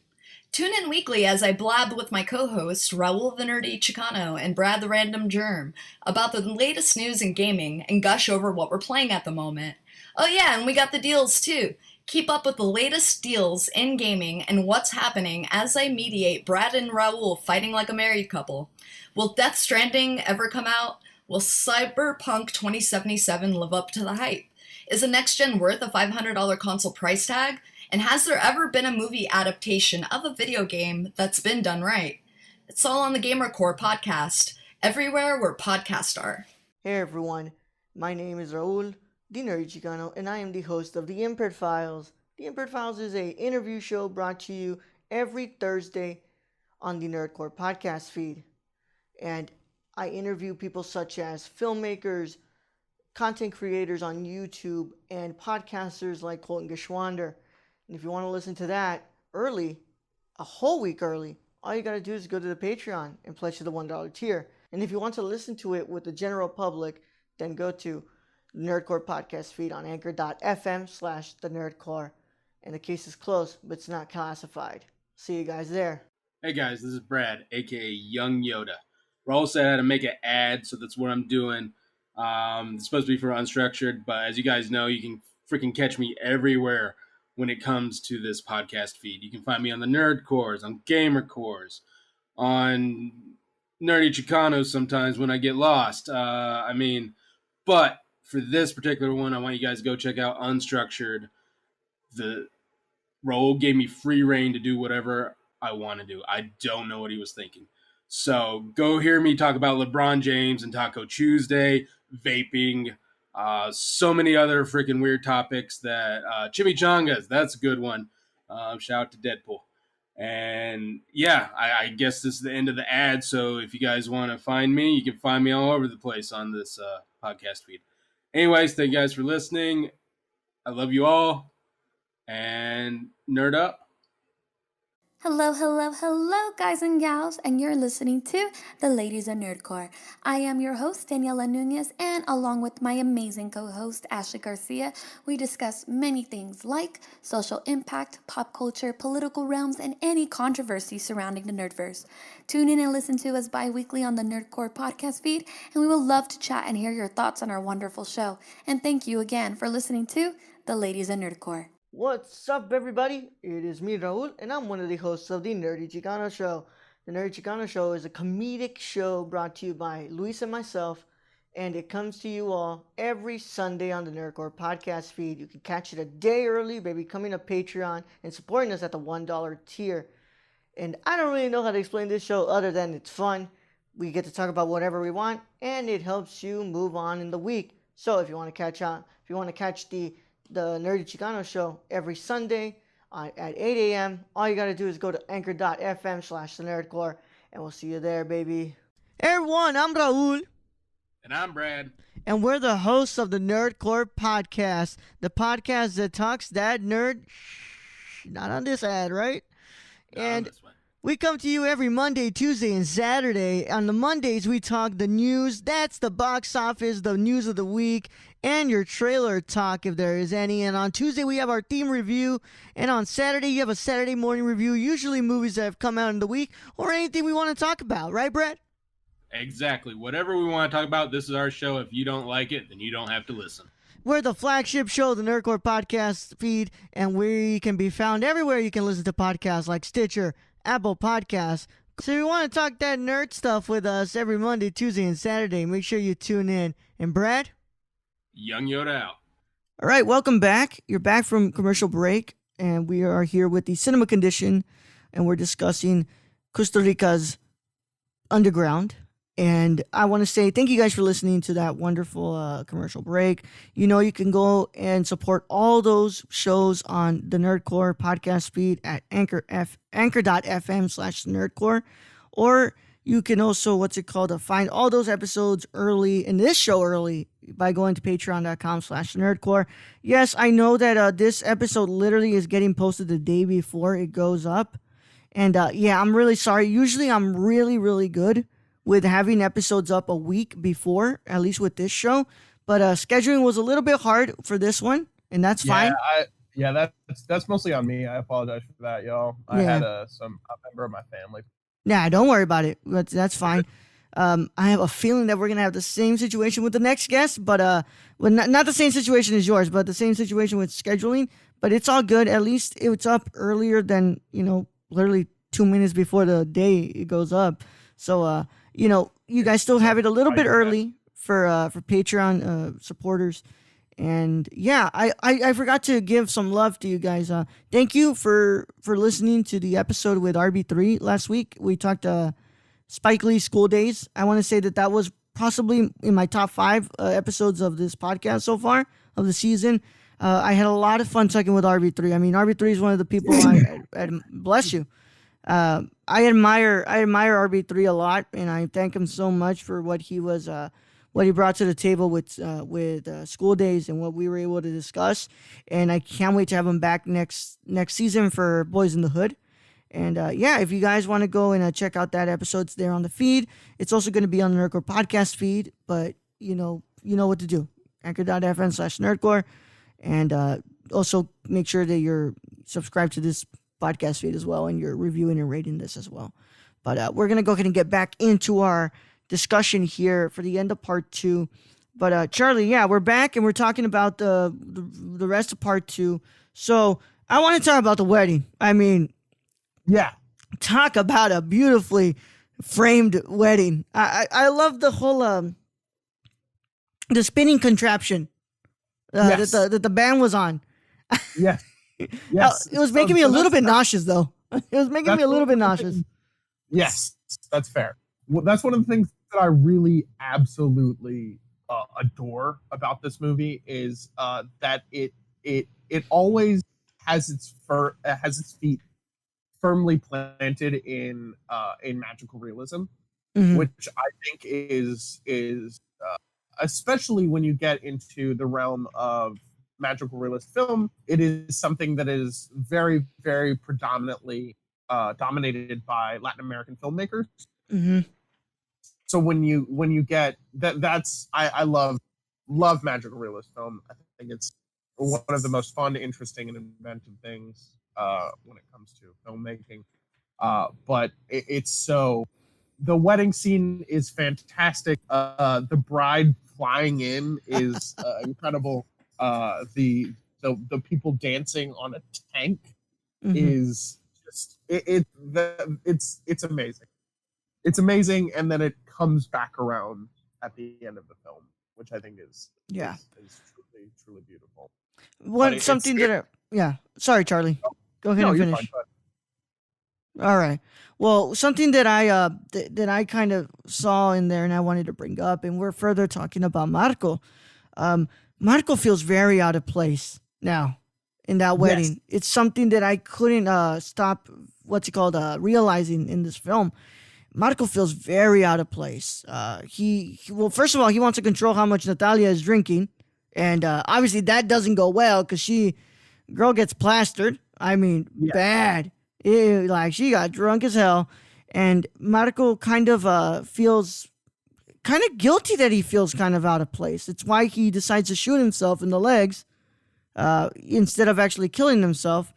Tune in weekly as I blab with my co-hosts Raul the Nerdy Chicano and Brad the Random Germ about the latest news in gaming and gush over what we're playing at the moment. Oh yeah, and we got the deals too. Keep up with the latest deals in gaming and what's happening as I mediate Brad and Raul fighting like a married couple. Will Death Stranding ever come out? Will Cyberpunk 2077 live up to the hype? Is a next-gen worth a $500 console price tag? And has there ever been a movie adaptation of a video game that's been done right? It's all on the GamerCore podcast, everywhere where podcasts are. Hey everyone, my name is Raul, the Nerdy Chicano, and I am the host of The Impaired Files. The Impaired Files is a interview show brought to you every Thursday on the Nerdcore podcast feed. And I interview people such as filmmakers, content creators on YouTube, and podcasters like Colton Geschwander. And if you want to listen to that early, a whole week early, all you gotta do is go to the Patreon and pledge to the $1 tier. And if you want to listen to it with the general public, then go to the Nerdcore podcast feed on anchor.fm/the Nerdcore. And the case is closed, but it's not classified. See you guys there. Hey guys, this is Brad, aka Young Yoda. Raul said I had to make an ad, so that's what I'm doing. It's supposed to be for Unstructured, but as you guys know, you can freaking catch me everywhere when it comes to this podcast feed. You can find me on the Nerd Cores, on Gamer Cores, on Nerdy Chicanos sometimes when I get lost. But for this particular one, I want you guys to go check out Unstructured. The Raul gave me free reign to do whatever I want to do. I don't know what he was thinking. So go hear me talk about LeBron James and Taco Tuesday, vaping, so many other freaking weird topics that chimichangas, that's a good one. Shout out to Deadpool. And yeah, I guess this is the end of the ad. So if you guys want to find me, you can find me all over the place on this podcast feed. Anyways, thank you guys for listening. I love you all. And nerd up. Hello, guys and gals, and you're listening to The Ladies of Nerdcore. I am your host, Daniela Nunez, and along with my amazing co-host, Ashley Garcia, we discuss many things like social impact, pop culture, political realms, and any controversy surrounding the Nerdverse. Tune in and listen to us bi-weekly on the Nerdcore podcast feed, and we will love to chat and hear your thoughts on our wonderful show. And thank you again for listening to The Ladies of Nerdcore. What's up, everybody? It is me, Raul, and I'm one of the hosts of the Nerdy Chicano Show. The Nerdy Chicano Show is a comedic show brought to you by Luis and myself, and it comes to you all every Sunday on the Nerdcore podcast feed. You can catch it a day early by becoming a Patreon and supporting us at the $1 tier. And I don't really know how to explain this show other than it's fun. We get to talk about whatever we want, and it helps you move on in the week. So if you want to catch the Nerdy Chicano Show every Sunday at 8 a.m. All you got to do is go to anchor.fm/thenerdcore, and we'll see you there, baby. Hey everyone, I'm Raul. And I'm Brad. And we're the hosts of the Nerdcore Podcast, the podcast that talks that nerd. Not on this ad, right? And we come to you every Monday, Tuesday, and Saturday. On the Mondays, we talk the news. That's the box office, the news of the week, and your trailer talk if there is any. And on Tuesday, we have our theme review. And on Saturday, you have a Saturday morning review, usually movies that have come out in the week or anything we want to talk about. Right, Brett? Exactly. Whatever we want to talk about, this is our show. If you don't like it, then you don't have to listen. We're the flagship show of the Nerdcore podcast feed, and we can be found everywhere you can listen to podcasts like Stitcher, Apple Podcasts. So if you want to talk that nerd stuff with us every Monday, Tuesday, and Saturday, make sure you tune in. And Brad? Young Yoda out. All right, welcome back. You're back from commercial break, and we are here with the Cinema Condition, and we're discussing Kusturica's Undeground. And I want to say thank you guys for listening to that wonderful commercial break. You know, you can go and support all those shows on the Nerdcore podcast feed at anchor.fm/nerdcore. Or you can also, find all those episodes early, in this show early, by going to patreon.com/nerdcore. Yes, I know that this episode literally is getting posted the day before it goes up. And yeah, I'm really sorry. Usually I'm really, really good with having episodes up a week before, at least with this show. But scheduling was a little bit hard for this one, and that's fine. That's mostly on me. I apologize for that, y'all. I had a member of my family. Nah, don't worry about it. That's fine. I have a feeling that we're going to have the same situation with the next guest, but not the same situation as yours, but the same situation with scheduling. But it's all good. At least it's up earlier than, literally 2 minutes before the day it goes up. So, you guys still have it a little bit early for Patreon supporters. And yeah, I forgot to give some love to you guys. Thank you for listening to the episode with RB3 last week. We talked Spike Lee School Days. I want to say that was possibly in my top 5 episodes of this podcast so far of the season. I had a lot of fun talking with RB3. I mean, RB3 is one of the people I bless you. I admire RB3 a lot, and I thank him so much for what he was, what he brought to the table with School Days and what we were able to discuss. And I can't wait to have him back next season for Boys in the Hood. And if you guys want to go and check out that episode, it's there on the feed. It's also going to be on the Nerdcore podcast feed, but you know what to do. Anchor.fm/Nerdcore. And also make sure that you're subscribed to this podcast feed as well, and you're reviewing and rating this as well. But we're going to go ahead and get back into our discussion here for the end of part 2. But Charlie, we're back and we're talking about the rest of part 2. So I want to talk about the wedding. I mean, talk about a beautifully framed wedding. I love the whole the spinning contraption that the band was on. Yes. It was making me a little bit nauseous, though. It was making me a little bit nauseous. Yes, that's fair. Well, that's one of the things that I really absolutely adore about this movie is that it always has its feet firmly planted in magical realism, which I think is especially when you get into the realm of magical realist film, it is something that is very, very predominantly dominated by Latin American filmmakers. So when you get that's I love magical realist film. I think it's one of the most fun, interesting, and inventive things when it comes to filmmaking. But it's so the wedding scene is fantastic. The bride flying in is incredible. The people dancing on a tank is just it's amazing. It's amazing, and then it comes back around at the end of the film, which I think is truly beautiful. Sorry, Charlie. Go ahead and finish. Fine, all right. Well, something that I kind of saw in there and I wanted to bring up, and we're further talking about Marco. Marco feels very out of place now in that wedding. Yes. It's something that I couldn't stop realizing in this film. Marco feels very out of place. Well, first of all, he wants to control how much Natalia is drinking, and obviously that doesn't go well because girl gets plastered. I mean, bad. She got drunk as hell, and Marco kind of feels kind of guilty that he feels kind of out of place. It's why he decides to shoot himself in the legs instead of actually killing himself.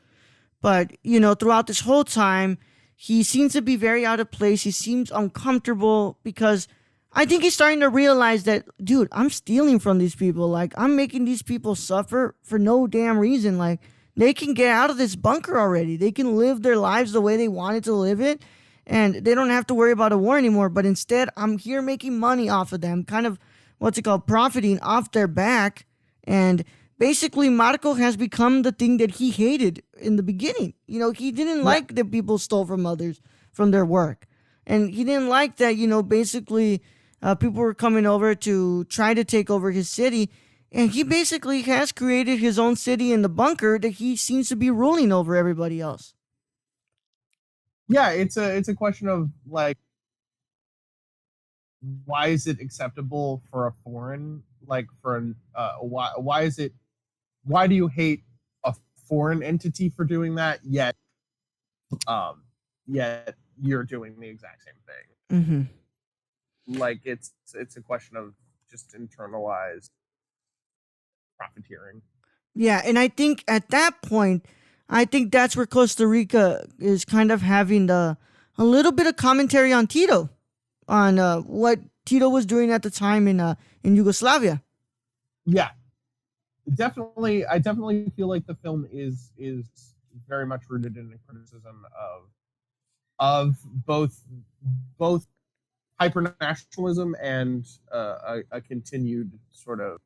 But, throughout this whole time, he seems to be very out of place. He seems uncomfortable because I think he's starting to realize that, dude, I'm stealing from these people. Like, I'm making these people suffer for no damn reason. Like, they can get out of this bunker already. They can live their lives the way they wanted to live it. And they don't have to worry about a war anymore. But instead, I'm here making money off of them. Kind of, profiting off their back. And basically, Marco has become the thing that he hated in the beginning. He didn't like that people stole from others, from their work. And he didn't like that, basically people were coming over to try to take over his city. And he basically has created his own city in the bunker that he seems to be ruling over everybody else. Yeah, it's a question of, like, why is it acceptable for a foreign, why do you hate a foreign entity for doing that, yet you're doing the exact same thing? Like, it's a question of just internalized profiteering. Yeah, and I think at that point, that's where Kusturica is kind of having a little bit of commentary on Tito, on what Tito was doing at the time in Yugoslavia. Yeah, definitely. I definitely feel like the film is very much rooted in a criticism of both hyper-nationalism and a continued sort of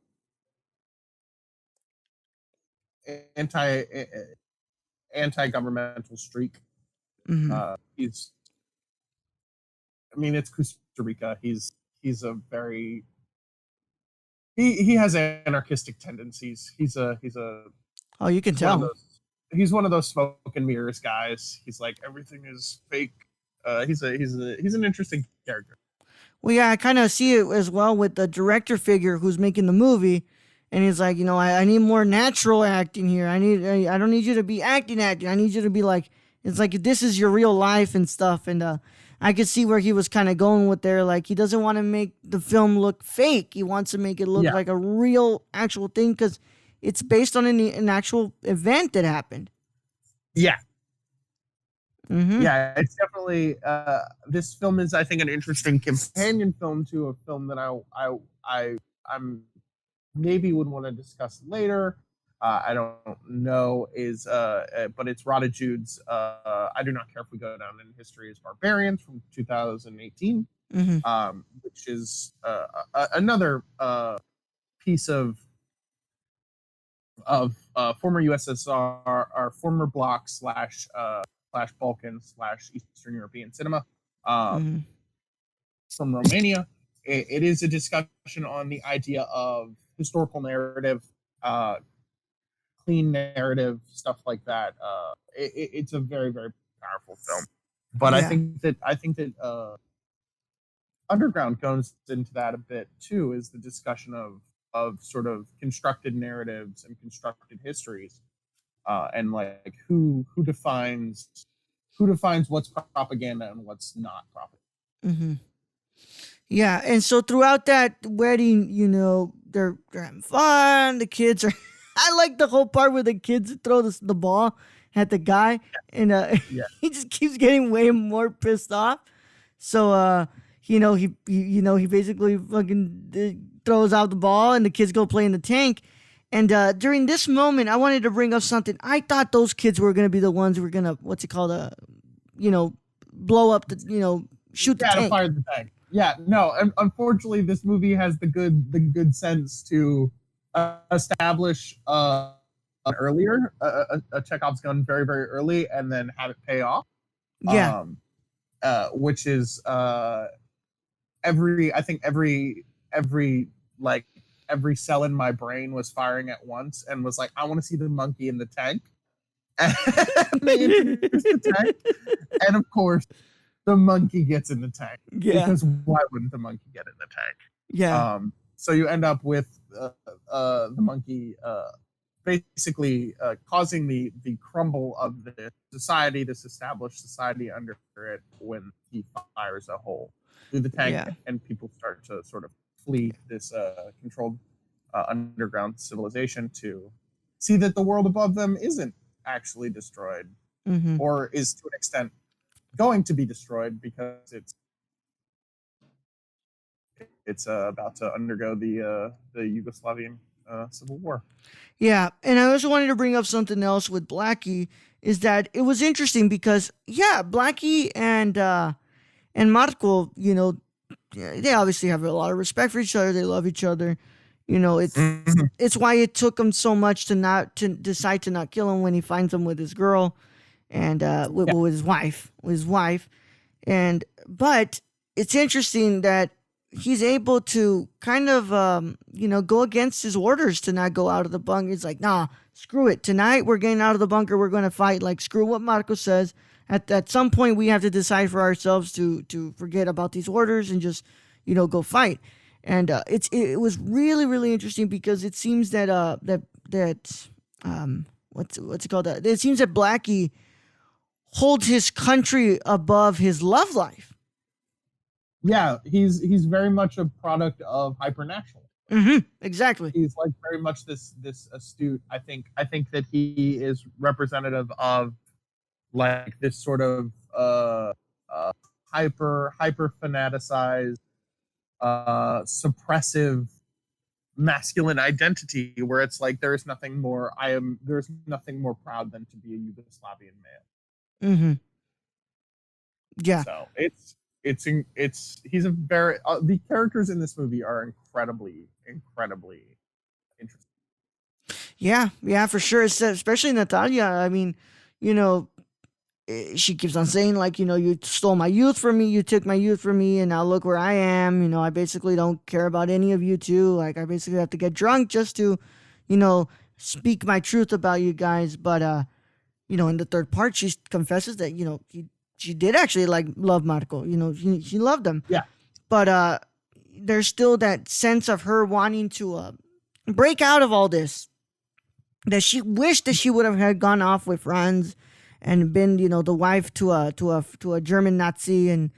anti-governmental streak. I mean, it's Kusturica. He's a very he has anarchistic tendencies. He's a Oh, you can he's one of tell. he's one of those smoke and mirrors guys. He's like everything is fake. He's an interesting character. Well, yeah, I kind of see it as well with the director figure who's making the movie, and he's like, I need more natural acting here. I don't need you to be acting. I need you to be like, it's like this is your real life and stuff. And I could see where he was kind of going with there. Like he doesn't want to make the film look fake. He wants to make it look like a real, actual thing because it's based on an actual event that happened. Yeah. Mm-hmm. Yeah, it's definitely this film is, I think, an interesting companion film to a film that I'm maybe would want to discuss later. I don't know but it's Rada Jude's I Do Not Care If We Go Down in History as Barbarians from 2018, which is another piece of former USSR or former bloc slash Balkan / Eastern European cinema from Romania. It is a discussion on the idea of historical narrative, clean narrative, stuff like that. It's a very, very powerful film. But I think that Underground goes into that a bit too, is the discussion of sort of constructed narratives and constructed histories. And like who defines what's propaganda and what's not propaganda. Yeah, and so throughout that wedding, they're having fun. The kids are. I like the whole part where the kids throw the ball at the guy, and he just keeps getting way more pissed off. So he basically fucking throws out the ball, and the kids go play in the tank. And during this moment, I wanted to bring up something. I thought those kids were going to be the ones who were going to, blow up shoot the tank. To fire the tank. Yeah, no, unfortunately, this movie has the good sense to establish earlier a Chekhov's gun very, very early and then have it pay off. Yeah. Which is every cell in my brain was firing at once and was like, I want to see the monkey in the tank. And they introduced the tank. And of course, the monkey gets in the tank. Yeah. Because why wouldn't the monkey get in the tank? Yeah. So you end up with the monkey basically causing the crumble of the society, this established society under it, when he fires a hole through the tank and people start to sort of flee this controlled underground civilization to see that the world above them isn't actually destroyed, or is to an extent going to be destroyed because it's about to undergo the Yugoslavian civil war. Yeah, and I also wanted to bring up something else with Blackie, is that it was interesting because Blackie and Marco, they obviously have a lot of respect for each other. They love each other. It's why it took him so much to decide to not kill him when he finds him with his girl and with his wife. But it's interesting that he's able to kind of go against his orders to not go out of the bunker. He's like, nah, screw it. Tonight we're getting out of the bunker. We're going to fight. Like, screw what Marco says. At some point we have to decide for ourselves to forget about these orders and just go fight. And it was really, really interesting because it seems that what's it called? It seems that Blackie holds his country above his love life. Yeah, he's very much a product of hypernational. Exactly. He's like very much this astute. I think that he is representative of like this sort of hyper fanaticized, suppressive masculine identity, where it's like there's nothing more proud than to be a Yugoslavian male. Yeah. So he's a very the characters in this movie are incredibly interesting. Yeah, for sure. Especially Natalia. I mean, she keeps on saying, like, you stole my youth from me, you took my youth from me, and now look where I am. I basically don't care about any of you two. Like, I basically have to get drunk just to, speak my truth about you guys. But, in the third part, she confesses that, she did actually, like, love Marco. She loved him. Yeah. But there's still that sense of her wanting to break out of all this. That she wished that she would have had gone off with Franz and been, the wife to a German Nazi, and,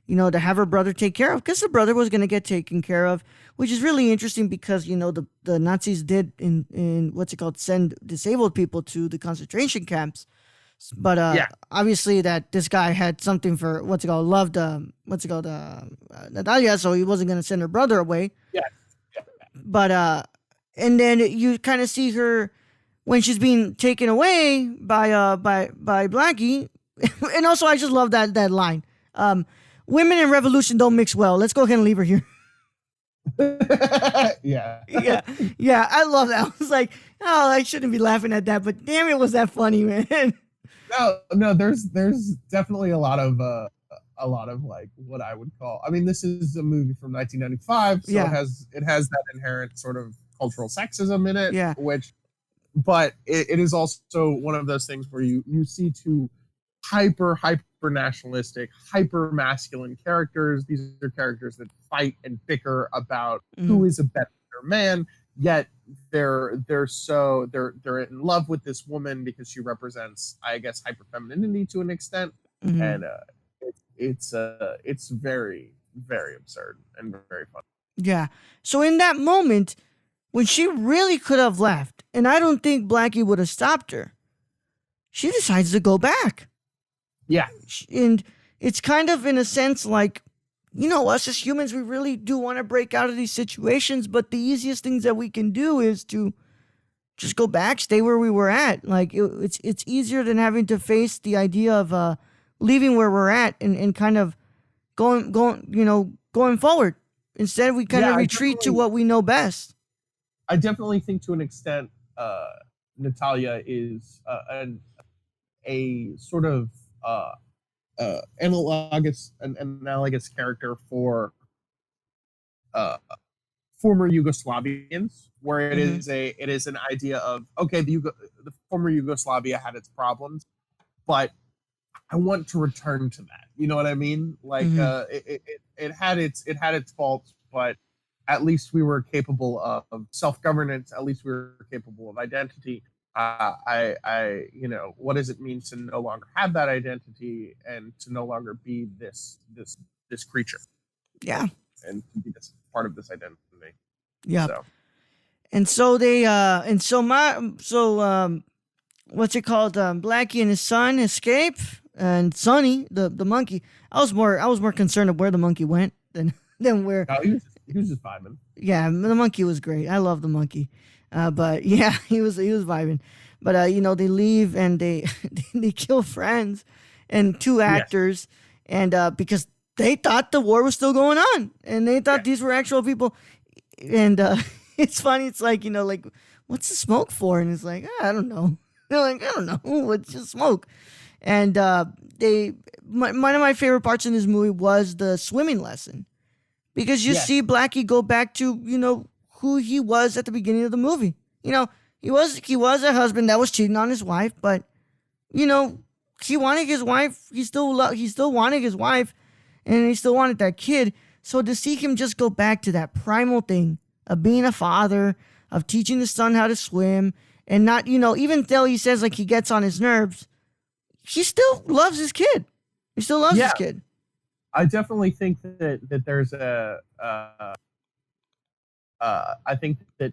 to have her brother take care of, because the brother was going to get taken care of, which is really interesting because, the Nazis did in what's it called, send disabled people to the concentration camps. But obviously that this guy had something for, loved, Natalia, so he wasn't going to send her brother away. Yeah. But, and then you kind of see her when she's being taken away by Blackie. And also, I just love that line. Women in revolution don't mix well. Let's go ahead and leave her here. Yeah. Yeah. I love that. I was like, oh, I shouldn't be laughing at that, but damn it, was that funny, man. No, there's definitely a lot of like what I would call. I mean, this is a movie from 1995, so it has that inherent sort of cultural sexism in it. Yeah. But it is also one of those things where you see two hyper nationalistic, hyper masculine characters. These are characters that fight and bicker about who is a better man. Yet they're in love with this woman because she represents, I guess, hyper femininity to an extent, and it's very, very absurd and very fun. Yeah. So in that moment, when she really could have left, and I don't think Blackie would have stopped her, she decides to go back. Yeah. And it's kind of, in a sense, like, us as humans, we really do want to break out of these situations, but the easiest things that we can do is to just go back, stay where we were at. Like, it's easier than having to face the idea of leaving where we're at and kind of going forward. Instead, we kind of retreat to what we know best. I definitely think, to an extent, Natalia is a sort of analogous character for former Yugoslavians, where it is an idea of, okay, the former Yugoslavia had its problems, but I want to return to that. You know what I mean? Like it had its faults, but at least we were capable of self-governance. At least we were capable of identity. What does it mean to no longer have that identity and to no longer be this creature? Yeah. And to be this part of this identity. Yeah. So. And so what's it called? Blackie and his son escape, and Sonny, the monkey. I was more concerned of where the monkey went than where. No, he was just vibing. Yeah, the monkey was great. I love the monkey. But yeah, he was vibing. But they leave and they kill Franz and two actors, and because they thought the war was still going on, and they thought these were actual people. And it's funny. It's like, like, what's the smoke for? And it's like, I don't know. They're like, I don't know. It's just smoke. And one of my favorite parts in this movie was the swimming lesson, because you see Blackie go back to who he was at the beginning of the movie. He was a husband that was cheating on his wife, but he wanted his wife. He still wanted his wife, and he still wanted that kid. So to see him just go back to that primal thing of being a father, of teaching his son how to swim, and not, even though he says, like, he gets on his nerves, he still loves his kid. He still loves his kid. I definitely think that there's I think that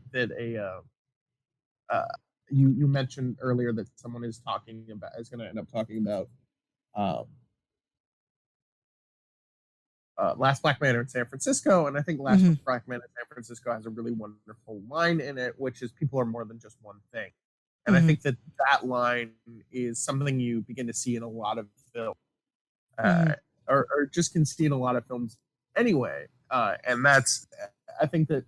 you mentioned earlier that someone is going to end up talking about Last Black Man in San Francisco, and I think Last Black Man in San Francisco has a really wonderful line in it, which is, people are more than just one thing. And I think that line is something you begin to see in a lot of films, or just can see in a lot of films anyway. And that's, I think that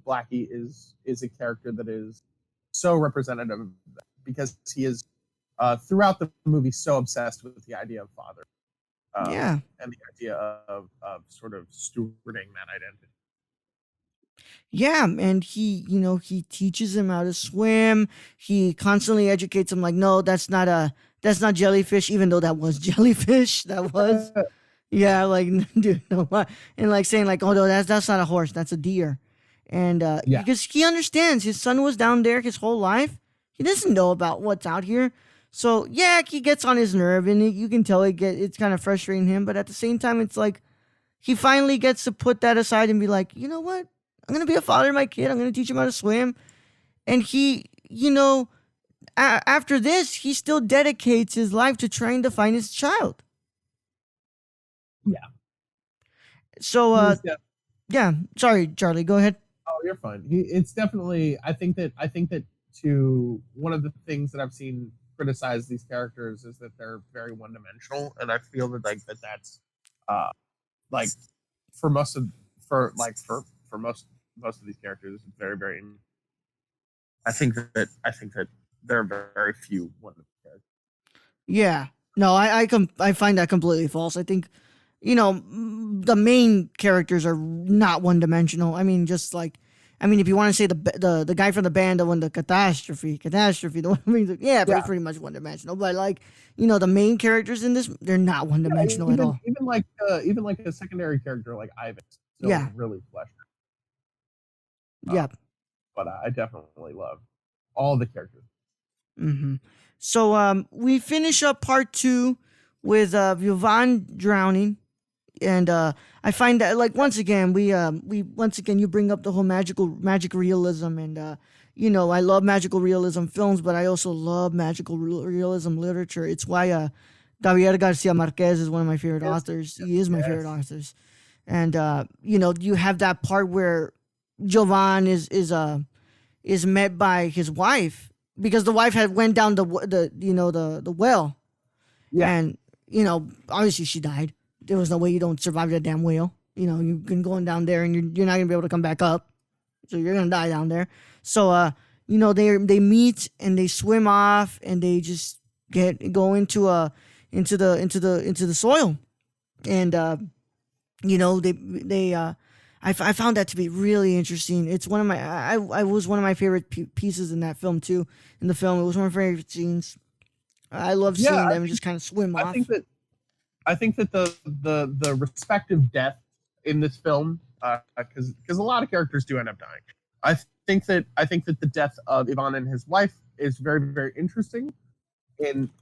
Blackie is a character that is so representative, because he is throughout the movie so obsessed with the idea of father. Yeah. And the idea of sort of stewarding that identity. Yeah, and he teaches him how to swim. He constantly educates him, like, no, that's not jellyfish, even though that was jellyfish. That was, yeah, like, dude, no, what? And like saying, like, oh no, that's not a horse, that's a deer, and because he understands his son was down there his whole life, he doesn't know about what's out here. So yeah, he gets on his nerve, and you can tell it's kind of frustrating him, but at the same time, it's like he finally gets to put that aside and be like, you know what? I'm going to be a father to my kid. I'm going to teach him how to swim. And he, after this, he still dedicates his life to trying to find his child. Yeah. So, yeah. Sorry, Charlie, go ahead. Oh, you're fine. It's definitely, I think that to one of the things that I've seen criticize these characters is that they're very one-dimensional. And I feel that that's for most of these characters, it's very, very. I think that there are very few one characters. Yeah, no, I find that completely false. I think, the main characters are not one dimensional. I mean, if you want to say the guy from the band, the one, the catastrophe, the one, yeah, but it's pretty much one dimensional. But the main characters in this, they're not one dimensional at all. Even like a secondary character like Ivan, really fleshed out. Yeah, but I definitely love all the characters. Mm-hmm. So we finish up part 2 with Yvonne drowning, and I find that, like, once again you bring up the whole magic realism, and I love magical realism films, but I also love magical realism literature. It's why Gabriel Garcia Marquez is one of my favorite authors. He is my favorite authors, and you have that part where Jovan is met by his wife, because the wife had went down the well, and obviously she died. There was no way you don't survive that damn whale. You've been going down there, and you're not gonna be able to come back up, so you're gonna die down there. So they meet and they swim off, and they just go into the soil, and I found that to be really interesting. It's one of my I was one of my favorite pieces in that film too. In the film, it was one of my favorite scenes. I love seeing them just kind of swim off. I think that the respective death in this film, because a lot of characters do end up dying. I think that the death of Ivan and his wife is very, very interesting,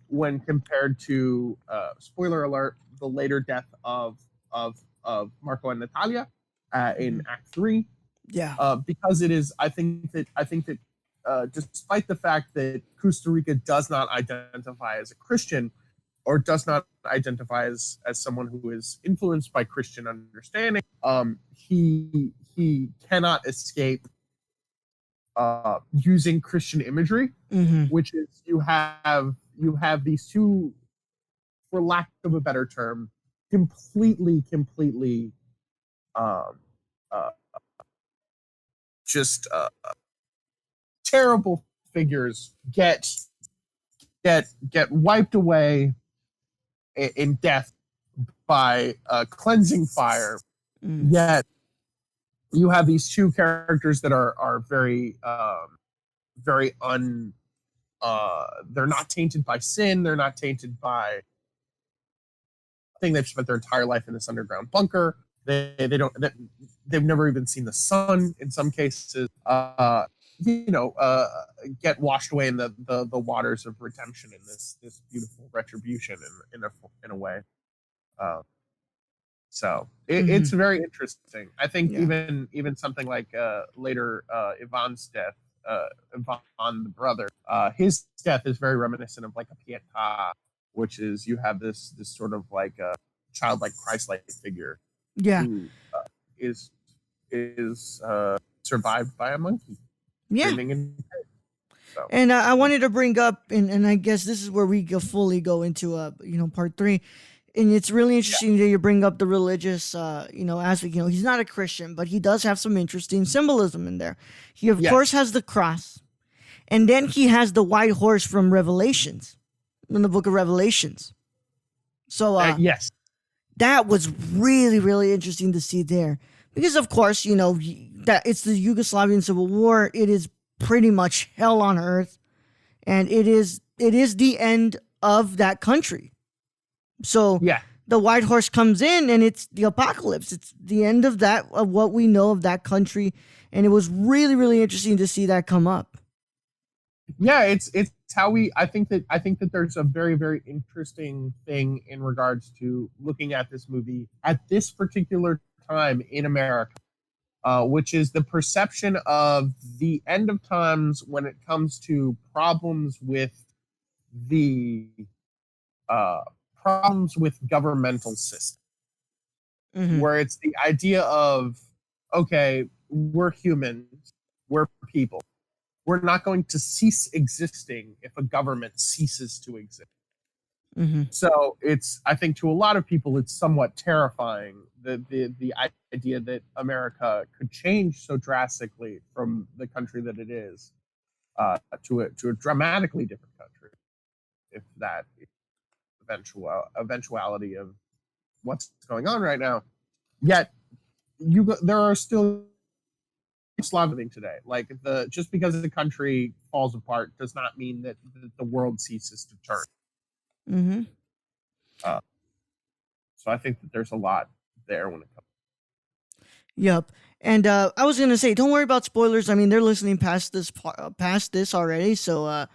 when compared to spoiler alert, the later death of Marco and Natalia in Act 3. Yeah. Because it is, I think that despite the fact that Kusturica does not identify as a Christian, or does not identify as someone who is influenced by Christian understanding, he cannot escape using Christian imagery, which is you have these two, for lack of a better term, completely terrible figures get wiped away in death by a cleansing fire. Yet you have these two characters that are very they're not tainted by sin, they're not tainted by, I think they've spent their entire life in this underground bunker. They've never even seen the sun in some cases. Get washed away in the waters of redemption in this beautiful retribution in a way. So it's very interesting. I think even something like later Ivan's death, Ivan the brother, his death is very reminiscent of like a Pietà, which is you have this sort of like a childlike Christ-like figure. Yeah. Who is survived by a monkey. Yeah. So. And I wanted to bring up, and I guess this is where we fully go into part 3, and it's really interesting that you bring up the religious aspect. He's not a Christian, but he does have some interesting symbolism in there. He of course has the cross, and then he has the white horse from Revelations, in the Book of Revelations. So Yes. that was really, really interesting to see there. Because, of course, you know, that it's the Yugoslavian Civil War. It is pretty much hell on earth. And it is the end of that country. So Yeah. the White Horse comes in and it's the apocalypse. It's the end of what we know of that country. And it was really, really interesting to see that come up. Yeah, it's how I think that there's a very, very interesting thing in regards to looking at this movie at this particular time in America, which is the perception of the end of times when it comes to problems with the governmental system, where it's the idea of, okay, we're humans, we're people. We're not going to cease existing if a government ceases to exist. So I think to a lot of people, it's somewhat terrifying, the idea that America could change so drastically from the country that it is to a dramatically different country, if that eventuality of what's going on right now. Yet there are still Slavic today. Like just because the country falls apart does not mean that the world ceases to turn. So I think that there's a lot there when it comes. Yep. And I was gonna say, don't worry about spoilers. I mean, they're listening past this already. So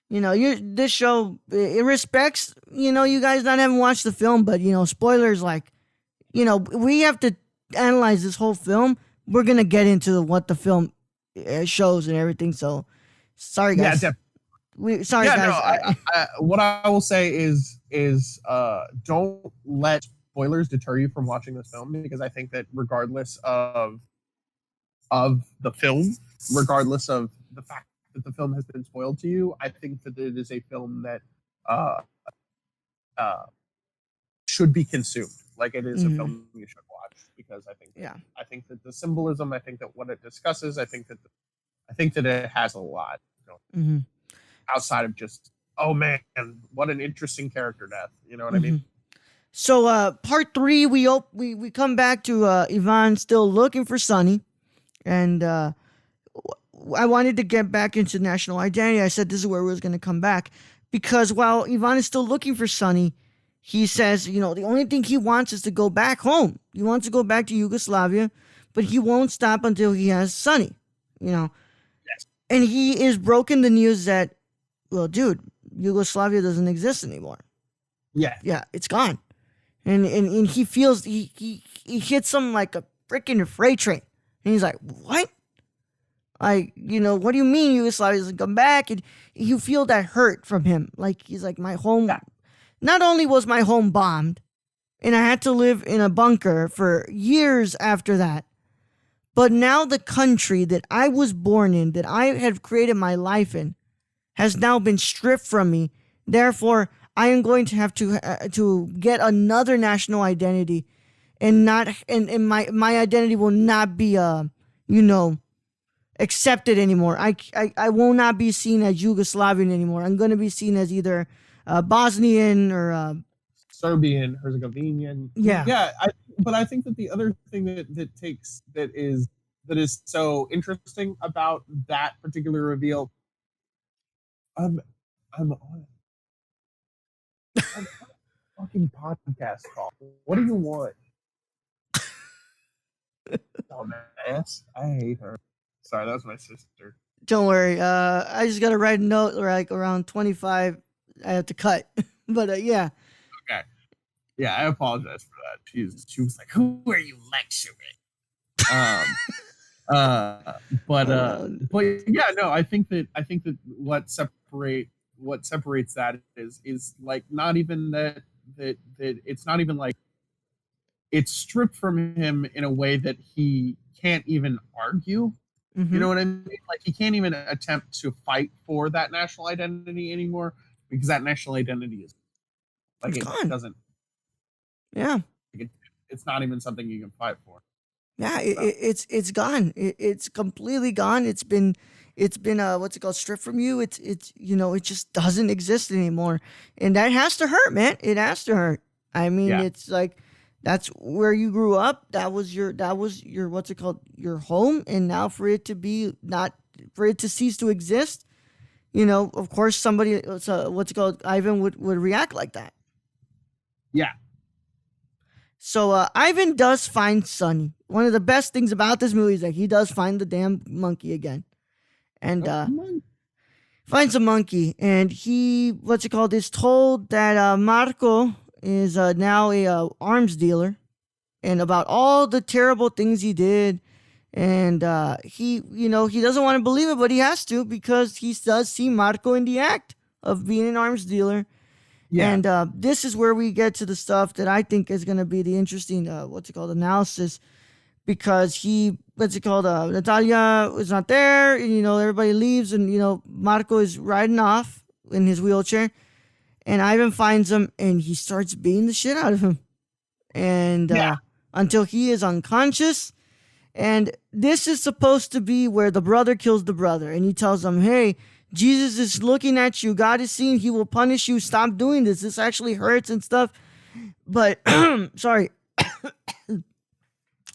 you know, this show, it respects, you know, you guys not having watched the film, but you know, spoilers, like, you know, we have to analyze this whole film. We're gonna get into what the film shows and everything. So, sorry guys. Yeah, sorry guys. No, what I will say is don't let spoilers deter you from watching this film, because I think that regardless of the film, regardless of the fact that the film has been spoiled to you, I think that it is a film that should be consumed. Like, it is a film you should watch, because I think that the symbolism, I think that what it discusses, I think that it has a lot outside of just, oh man, what an interesting character death. You know what I mean? So part 3, we come back to Ivan still looking for Sonny, and I wanted to get back into national identity. I said this is where we was going to come back, because while Ivan is still looking for Sonny, he says, you know, the only thing he wants is to go back home. He wants to go back to Yugoslavia, but he won't stop until he has Sonny, you know. Yes. And he is broken the news that, well, dude, Yugoslavia doesn't exist anymore. Yeah. Yeah, it's gone. And he feels, he hits him like a freaking freight train. And he's like, what? Like, you know, what do you mean Yugoslavia doesn't come back? And you feel that hurt from him. Like, he's like, my home... Yeah. Not only was my home bombed, and I had to live in a bunker for years after that, but now the country that I was born in, that I have created my life in, has now been stripped from me. Therefore, I am going to have to get another national identity, and my identity will not be accepted anymore. I will not be seen as Yugoslavian anymore. I'm going to be seen as either Bosnian or Serbian, Herzegovinian. Yeah. But I think that the other thing that is so interesting about that particular reveal, I'm on a fucking podcast call. What do you want? Dumbass. I hate her. Sorry, that was my sister. Don't worry. I just got to write a note like around 25. I have to cut. But yeah. Okay. Yeah, I apologize for that. She was like, "Who are you lecturing?" But yeah, no, I think that what separates that is like not even that it's not even like it's stripped from him in a way that he can't even argue. You know what I mean? Like, he can't even attempt to fight for that national identity anymore, because that national identity is like, it's it gone. Doesn't. Yeah. It's not even something you can fight for. Yeah, it's gone. It's completely gone. It's been it's been stripped from you. It's it just doesn't exist anymore, and that has to hurt, man. It has to hurt. I mean, it's like that's where you grew up. That was your your home, and now for it to cease to exist, of course somebody Ivan would react like that. Yeah. So Ivan does find Sonny. One of the best things about this movie is that he does find the damn monkey again. And finds a monkey, and he is told that Marco is now a arms dealer, and about all the terrible things he did, and he doesn't want to believe it, but he has to, because he does see Marco in the act of being an arms dealer. Yeah. And this is where we get to the stuff that I think is going to be the interesting analysis, because Natalia is not there, and everybody leaves, and Marco is riding off in his wheelchair, and Ivan finds him, and he starts beating the shit out of him, and until he is unconscious. And this is supposed to be where the brother kills the brother, and he tells him, hey, Jesus is looking at you, God is seeing, he will punish you, stop doing this actually hurts and stuff. But sorry,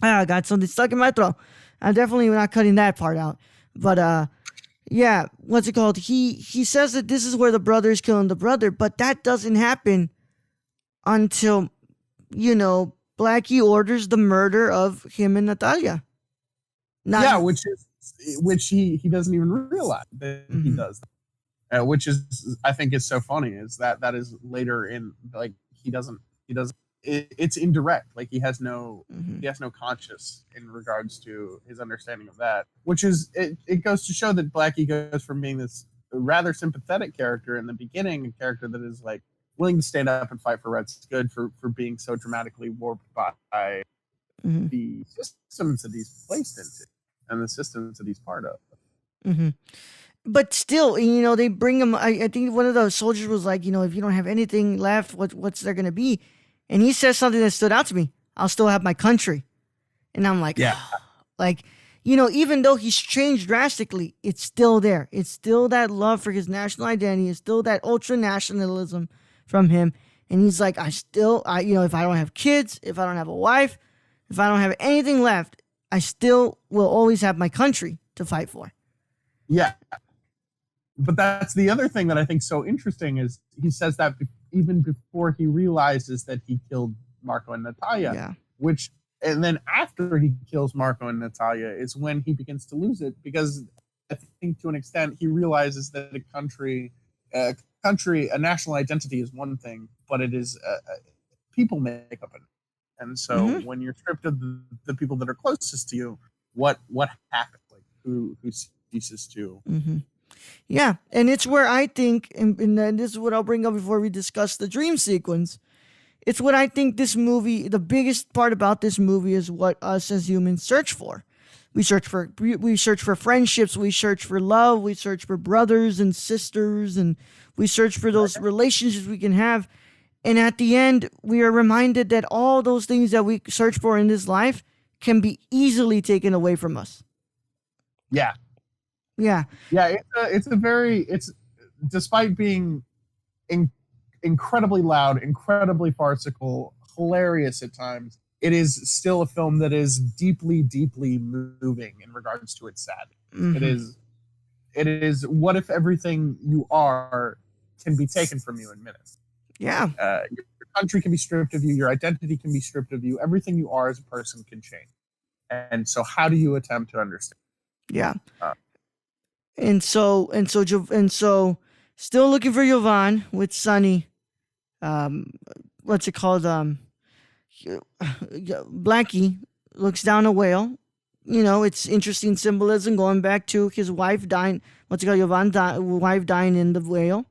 I got something stuck in my throat. I'm definitely not cutting that part out. But he says that this is where the brother is killing the brother, but that doesn't happen until Blackie orders the murder of him and Natalia. Which he doesn't even realize that he does that. Which is, I think, is so funny, is that is later in, like, he doesn't it's indirect, like he has no conscious in regards to his understanding of that, which is it goes to show that Blackie goes from being this rather sympathetic character in the beginning, a character that is like willing to stand up and fight for what's good, for being so dramatically warped by the systems that he's placed into and the systems that he's part of. But still, they bring him. I think one of the soldiers was like, if you don't have anything left, what's there going to be? And he says something that stood out to me. I'll still have my country. And I'm like, even though he's changed drastically, it's still there. It's still that love for his national identity. It's still that ultra nationalism from him. And he's like, if I don't have kids, if I don't have a wife, if I don't have anything left, I still will always have my country to fight for. Yeah. But that's the other thing that I think so interesting, is he says that even before he realizes that he killed Marco and Natalia, and then after he kills Marco and Natalia is when he begins to lose it, because I think to an extent he realizes that a national identity is one thing, but it is people make up it. And so when you're stripped of the people that are closest to you, what happens? Like who ceases to? Yeah, and it's where I think, and this is what I'll bring up before we discuss the dream sequence. It's what I think this movie, the biggest part about this movie, is what us as humans search for. We search for friendships, we search for love, we search for brothers and sisters, and we search for those relationships we can have. And at the end, we are reminded that all those things that we search for in this life can be easily taken away from us. Yeah. It's despite being incredibly loud, incredibly farcical, hilarious at times, it is still a film that is deeply, deeply moving in regards to its sadness. It is what if everything you are can be taken from you in minutes? Yeah. Your country can be stripped of you, your identity can be stripped of you, everything you are as a person can change. And so how do you attempt to understand? Yeah. And so, still looking for Jovan with Sonny. Blackie looks down a whale. It's interesting symbolism going back to his wife dying. Jovan's wife dying in the whale.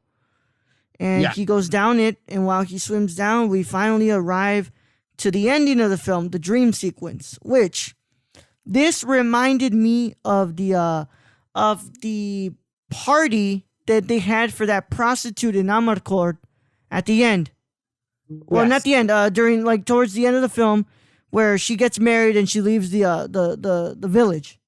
And he goes down it, and while he swims down, we finally arrive to the ending of the film, the dream sequence, which this reminded me of the party that they had for that prostitute in Amarcord at the end. Well, not the end, during, like, towards the end of the film, where she gets married and she leaves the village.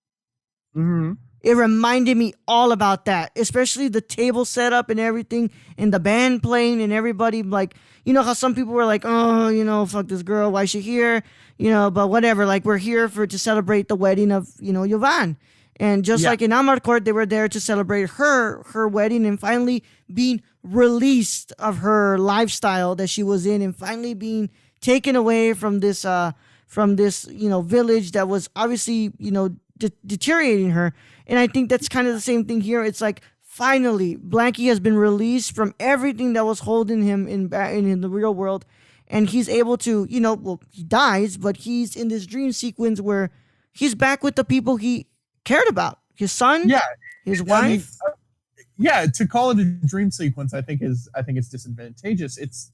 It reminded me all about that, especially the table setup and everything, and the band playing, and everybody, like, you know how some people were like, oh, you know, fuck this girl, why is she here? You know, but whatever, like, we're here to celebrate the wedding of, you know, Yovan. And just like in Amar Court, they were there to celebrate her wedding and finally being released of her lifestyle that she was in, and finally being taken away from this, you know, village that was obviously, you know, deteriorating her. And I think that's kind of the same thing here. It's like, finally, Blanky has been released from everything that was holding him in the real world. And he's able to, you know, well, he dies, but he's in this dream sequence where he's back with the people he cared about. His son, his wife. To call it a dream sequence, I think it's disadvantageous. It's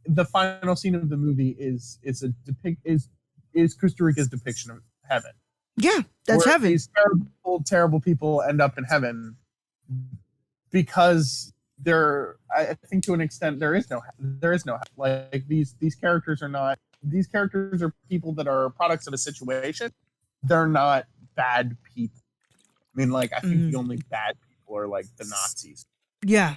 the final scene of the movie is Kusturica's depiction of heaven. Yeah, that's where heaven. These terrible people end up in heaven because I think to an extent there is no like these characters are people that are products of a situation. They're not bad people. I mean, like, I think the only bad people are like the Nazis. Yeah.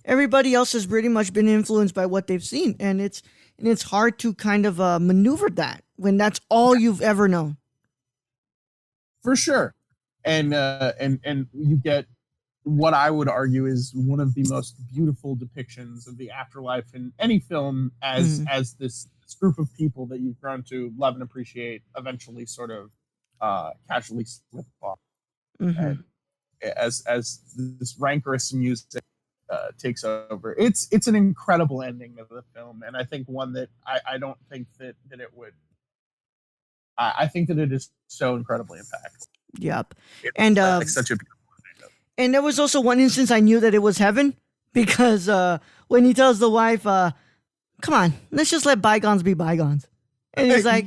Everybody else has pretty much been influenced by what they've seen, and it's hard to kind of maneuver that when that's all you've ever known. For sure. And you get what I would argue is one of the most beautiful depictions of the afterlife in any film as this group of people that you've grown to love and appreciate eventually sort of casually slip off. And as this rancorous music takes over. It's an incredible ending of the film, and I think one that I don't think that it would. I think that it is so incredibly impactful. Yep. And like such a beautiful ending. And there was also one instance I knew that it was heaven because when he tells the wife, "Come on, let's just let bygones be bygones," and he's like,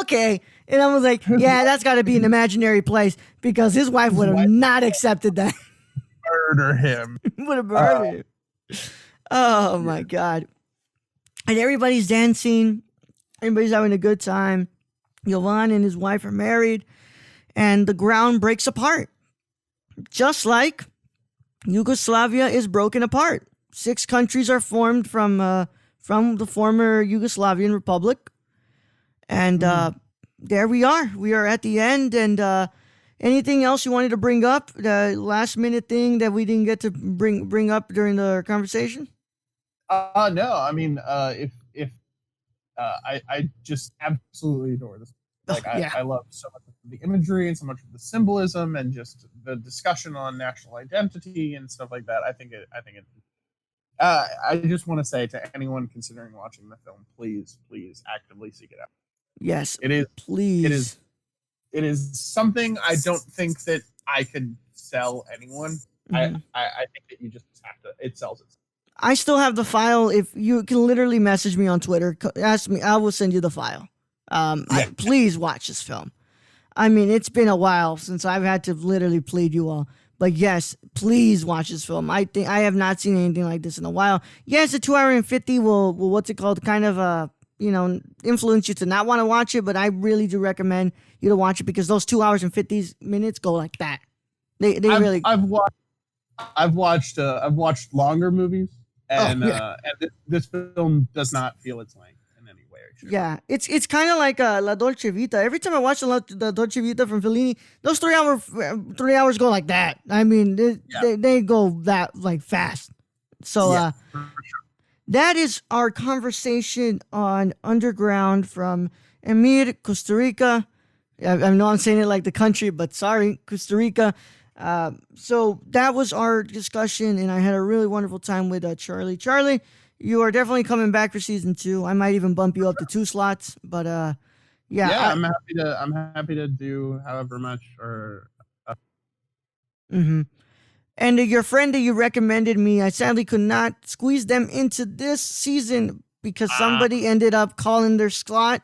"Okay." And I was like, "Yeah, that's got to be an imaginary place because his wife would have not accepted that." Murder him. Would have murdered him. Oh my God. And everybody's dancing. Everybody's having a good time. Jovan and his wife are married. And the ground breaks apart. Just like Yugoslavia is broken apart. 6 countries are formed from the former Yugoslavian Republic. And there we are. We are at the end. And anything else you wanted to bring up? The last minute thing that we didn't get to bring up during the conversation? No. I mean, if I just absolutely adore this. Like, I love so much of the imagery and so much of the symbolism and just the discussion on national identity and stuff like that. I think it. I just want to say to anyone considering watching the film, please actively seek it out. Yes, it is. Please, it is something I don't think that I could sell anyone. I think that you just have to. It sells itself. I still have the file. If you can literally message me on Twitter, ask me, I will send you the file. Please watch this film. I mean, it's been a while since I've had to literally plead you all. But yes, please watch this film. I think I have not seen anything like this in a while. Yes, a 2 hour and 50 will what's it called? Kind of influence you to not want to watch it. But I really do recommend you to watch it because those 2 hours and 50 minutes go like that. They really. I've watched longer movies, and this film does not feel its length in any way. Yeah, it's kind of like La Dolce Vita. Every time I watch the Dolce Vita from Fellini, those 3 hours go like that. I mean, they go that like fast. So that is our conversation on Undeground from Emir, Kusturica. I know I'm saying it like the country, but sorry, Kusturica. So that was our discussion, and I had a really wonderful time with Charlie. Charlie, you are definitely coming back for season 2. I might even bump you up to 2 slots, but I'm happy to do however much or. And your friend that you recommended me, I sadly could not squeeze them into this season because somebody ended up calling their slot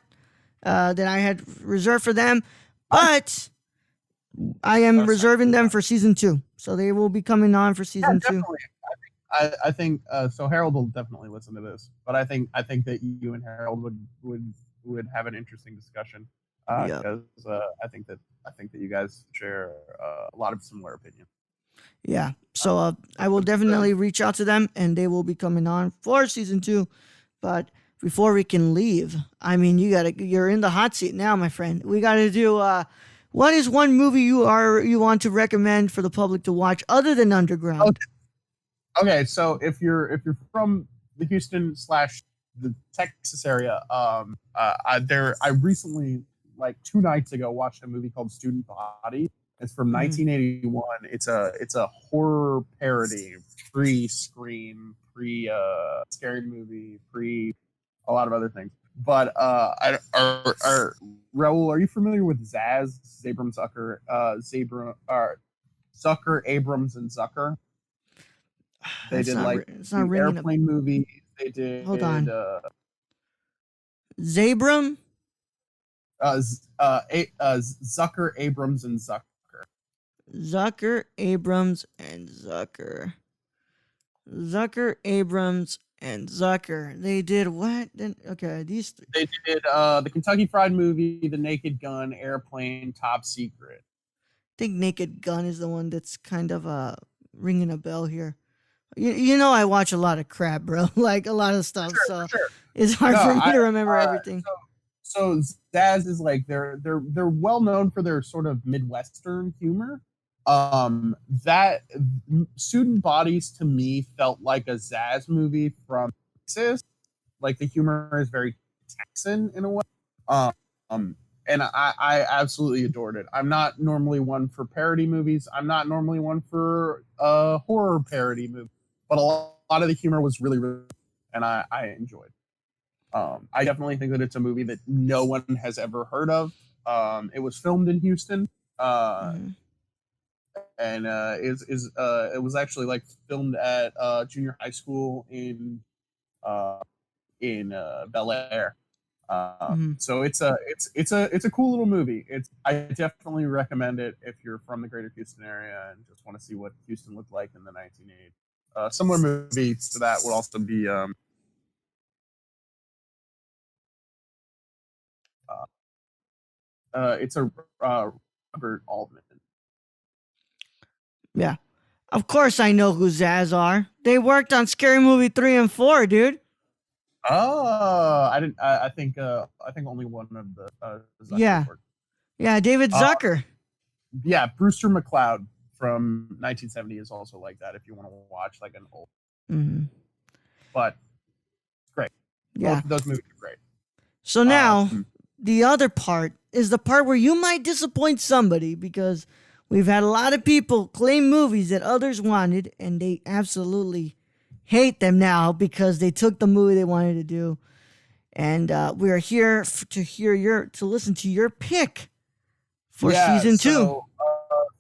that I had reserved for them, but I am reserving them for season 2, so they will be coming on for season 2. I think so. Harold will definitely listen to this, but I think that you and Harold would have an interesting discussion. Yeah. because I think that you guys share a lot of similar opinions. Yeah. So I will definitely reach out to them, and they will be coming on for season 2. But before we can leave, I mean, you're in the hot seat now, my friend. We gotta do. What is one movie you want to recommend for the public to watch other than Underground? Okay, so if you're from the Houston / the Texas area, I recently, like 2 nights ago, watched a movie called Student Body. It's from 1981. It's a horror parody, pre-Scream, scary movie, pre a lot of other things. But Raul, are you familiar with Zaz, Zabram Zucker, Zucker, Abrams, and Zucker? They did It's not ringing airplane movie. They did. Hold on. Zabram? Zucker, Abrams, and Zucker. Zucker, Abrams, and Zucker. Zucker, Abrams, and Zucker. They did what? Okay, these. They did the Kentucky Fried Movie, The Naked Gun, Airplane, Top Secret. I think Naked Gun is the one that's kind of ringing a bell here. You know, I watch a lot of crap, bro. Like a lot of stuff, so it's hard for me to remember everything. So Zaz is like they're well known for their sort of Midwestern humor. That Student Bodies to me felt like a Zaz movie from Texas. Like the humor is very Texan in a way. And I absolutely adored it. I'm not normally one for parody movies. I'm not normally one for horror parody movies. But a lot of the humor was really, really, and I enjoyed. I definitely think that it's a movie that no one has ever heard of. It was filmed in Houston, and it was actually like filmed at junior high school in Bel Air. So it's a cool little movie. I definitely recommend it if you're from the greater Houston area and just want to see what Houston looked like in the 1980s. Similar movie to that would also be it's a Robert Altman. Yeah, of course I know who Zaz are. They worked on Scary Movie 3 and 4, dude. Oh, I didn't. I think only one of the Zucker worked. Yeah, David Zucker. Yeah, Brewster MacLeod from 1970 is also like that. If you want to watch like an old, but great. Yeah, those movies are great. So now the other part is the part where you might disappoint somebody, because we've had a lot of people claim movies that others wanted and they absolutely hate them now because they took the movie they wanted to do. And we are here to listen to your pick for season 2.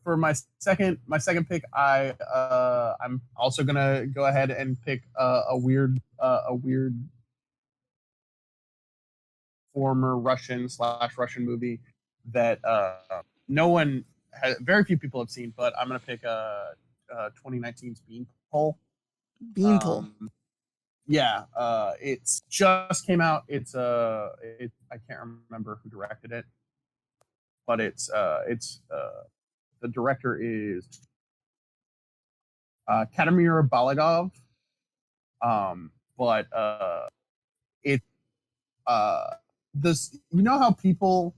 For my second pick, I'm also gonna go ahead and pick a weird former Russian movie that very few people have seen, but I'm gonna pick 2019's Beanpole. Beanpole. It's just came out. I can't remember who directed it, but it's the director is Katamir Balagov. This, you know how people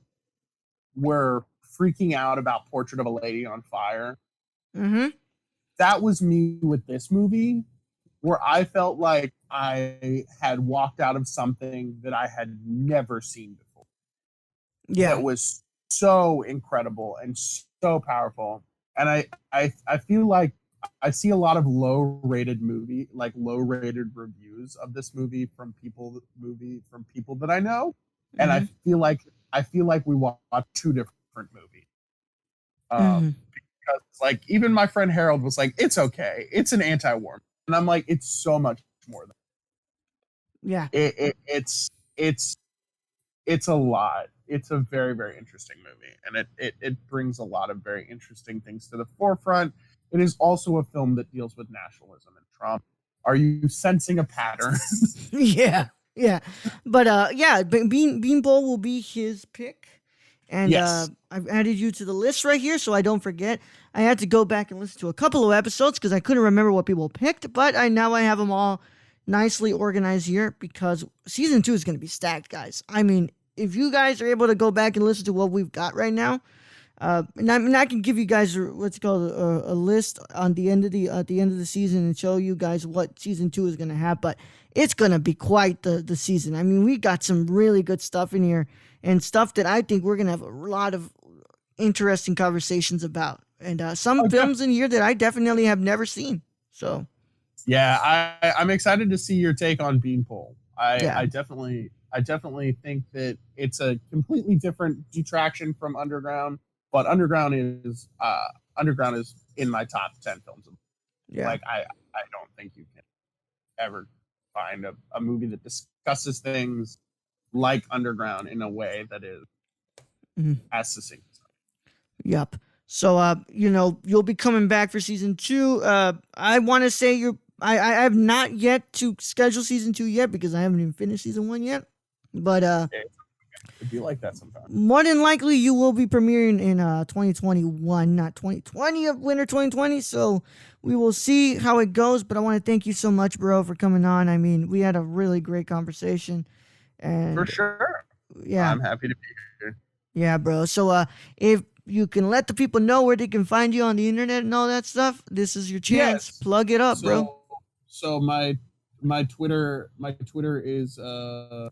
were freaking out about Portrait of a Lady on Fire? That was me with this movie, where I felt like I had walked out of something that I had never seen before. Yeah, it was so incredible and so powerful. And I feel like I see a lot of low-rated reviews of this movie from people that I know, and I feel like we watched 2 different movies. Because like even my friend Harold was like, "It's okay, it's an anti-war," and I'm like, "It's so much more than." Yeah, it's a lot. It's a very, very interesting movie, and it brings a lot of very interesting things to the forefront. It is also a film that deals with nationalism and Trump. Are you sensing a pattern? yeah. But Beanpole will be his pick, And Yes. I've added you to the list right here so I don't forget. I had to go back and listen to a couple of episodes because I couldn't remember what people picked, but now I have them all nicely organized here because season 2 is going to be stacked, guys. I mean, if you guys are able to go back and listen to what we've got right now, and I can give you guys what's called a list on the end of the season and show you guys what season 2 is going to have, but it's going to be quite the season. I mean, we got some really good stuff in here and stuff that I think we're going to have a lot of interesting conversations about. And some films in here that I definitely have never seen. So, yeah, I'm excited to see your take on Beanpole. Yeah. I definitely think that it's a completely different detraction from Underground, but Underground is in my top 10 films. yeah. Like I don't think you can ever find a movie that discusses things like Underground in a way that is as succinct. Yep. So, you'll be coming back for season 2. I want to say I have not yet to schedule season 2 yet because I haven't even finished season 1 yet. But It'd be like that sometimes. more than likely, you will be premiering in 2021, not 2020 of winter 2020. So we will see how it goes. But I want to thank you so much, bro, for coming on. I mean, we had a really great conversation. And For sure. yeah, I'm happy to be here. yeah, bro. So if you can let the people know where they can find you on the internet and all that stuff, this is your chance. Yes. Plug it up, bro. So my Twitter is the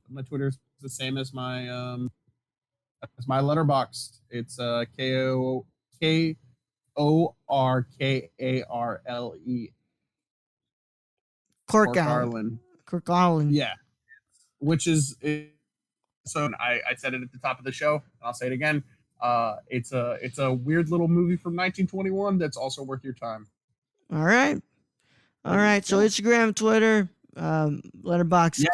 same as my letterbox. It's KORKARLE. Cork Island. Cork Island. Yeah. Which is so I said it at the top of the show. I'll say it again. It's a weird little movie from 1921 that's also worth your time. All right. So Instagram, Twitter, letterbox. Yeah,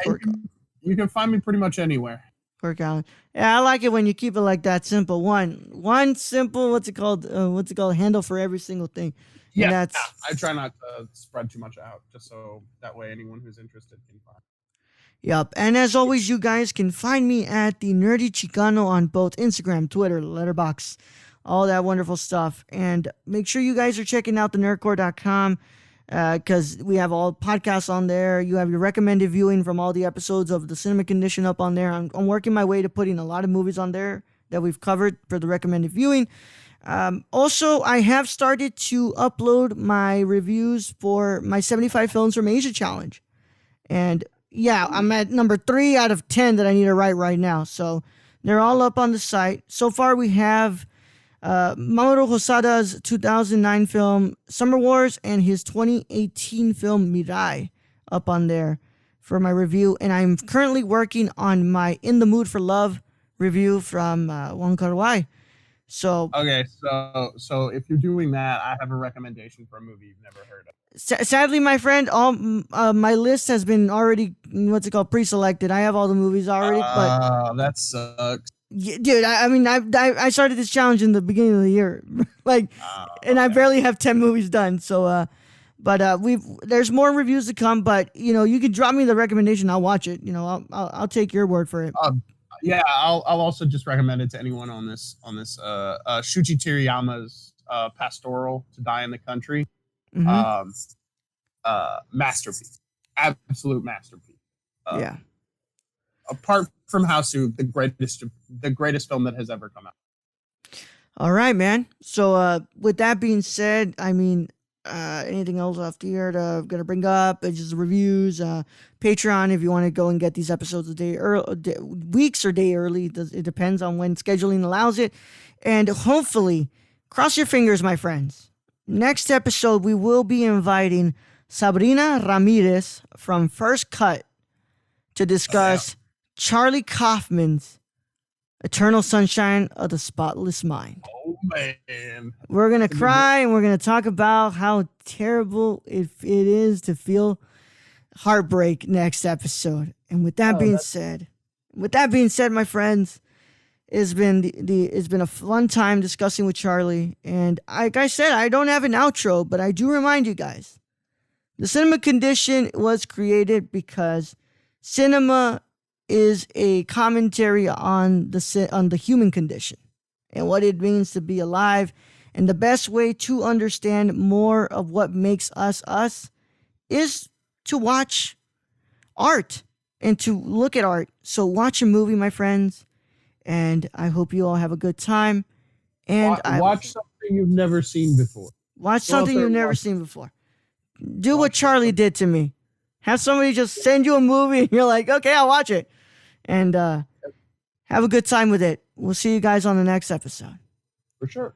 you can find me pretty much anywhere. Cork Island. Yeah, I like it when you keep it like that simple. One simple. What's it called? Handle for every single thing. Yeah, And that's I try not to spread too much out, just so that way anyone who's interested can find. Yep. And as always, you guys can find me at the Nerdy Chicano on both Instagram, Twitter, Letterboxd, all that wonderful stuff. And make sure you guys are checking out the nerdcore.com because we have all podcasts on there. You have your recommended viewing from all the episodes of the Cinema Condition up on there. I'm working my way to putting a lot of movies on there that we've covered for the recommended viewing. Also, I have started to upload my reviews for my 75 Films from Asia challenge. And yeah, I'm at number 3 out of 10 that I need to write right now. So they're all up on the site. So far, we have Mamoru Hosada's 2009 film Summer Wars and his 2018 film Mirai up on there for my review. And I'm currently working on my In the Mood for Love review from Wong Kar-wai. So Okay, so if you're doing that, I have a recommendation for a movie you've never heard of. sadly, my friend, all my list has been already pre-selected. I have all the movies already, but That sucks. yeah, dude, I started this challenge in the beginning of the year, and I barely have 10 movies done. So, there's more reviews to come. But you can drop me the recommendation. I'll watch it. I'll take your word for it. Yeah, I'll also just recommend it to anyone on this Shuichi Teriyama's Pastoral to Die in the Country. Mhm. Masterpiece, absolute masterpiece. Yeah. Apart from Hausu, the greatest film that has ever come out. All right, man. So, with that being said, anything else off here to gonna bring up? It's just reviews, Patreon if you want to go and get these episodes a day early, weeks or day early. It depends on when scheduling allows it. And hopefully, cross your fingers, my friends. Next episode, we will be inviting Sabrina Ramirez from First Cut to discuss Charlie Kaufman's Eternal Sunshine of the Spotless Mind. Oh man, We're going to cry and we're going to talk about how terrible it is to feel heartbreak next episode. And with that being said, my friends, it's been a fun time discussing with Charlie. And like I said, I don't have an outro, but I do remind you guys, the Cinema Condition was created because cinema is a commentary on the human condition. and what it means to be alive. And the best way to understand more of what makes us us is to watch art and to look at art. So watch a movie, my friends, and I hope you all have a good time. And watch something you've never seen before. Watch something you've never seen before. Do what Charlie did to me. Have somebody just send you a movie and you're like, okay, I'll watch it. And have a good time with it. We'll see you guys on the next episode. For sure.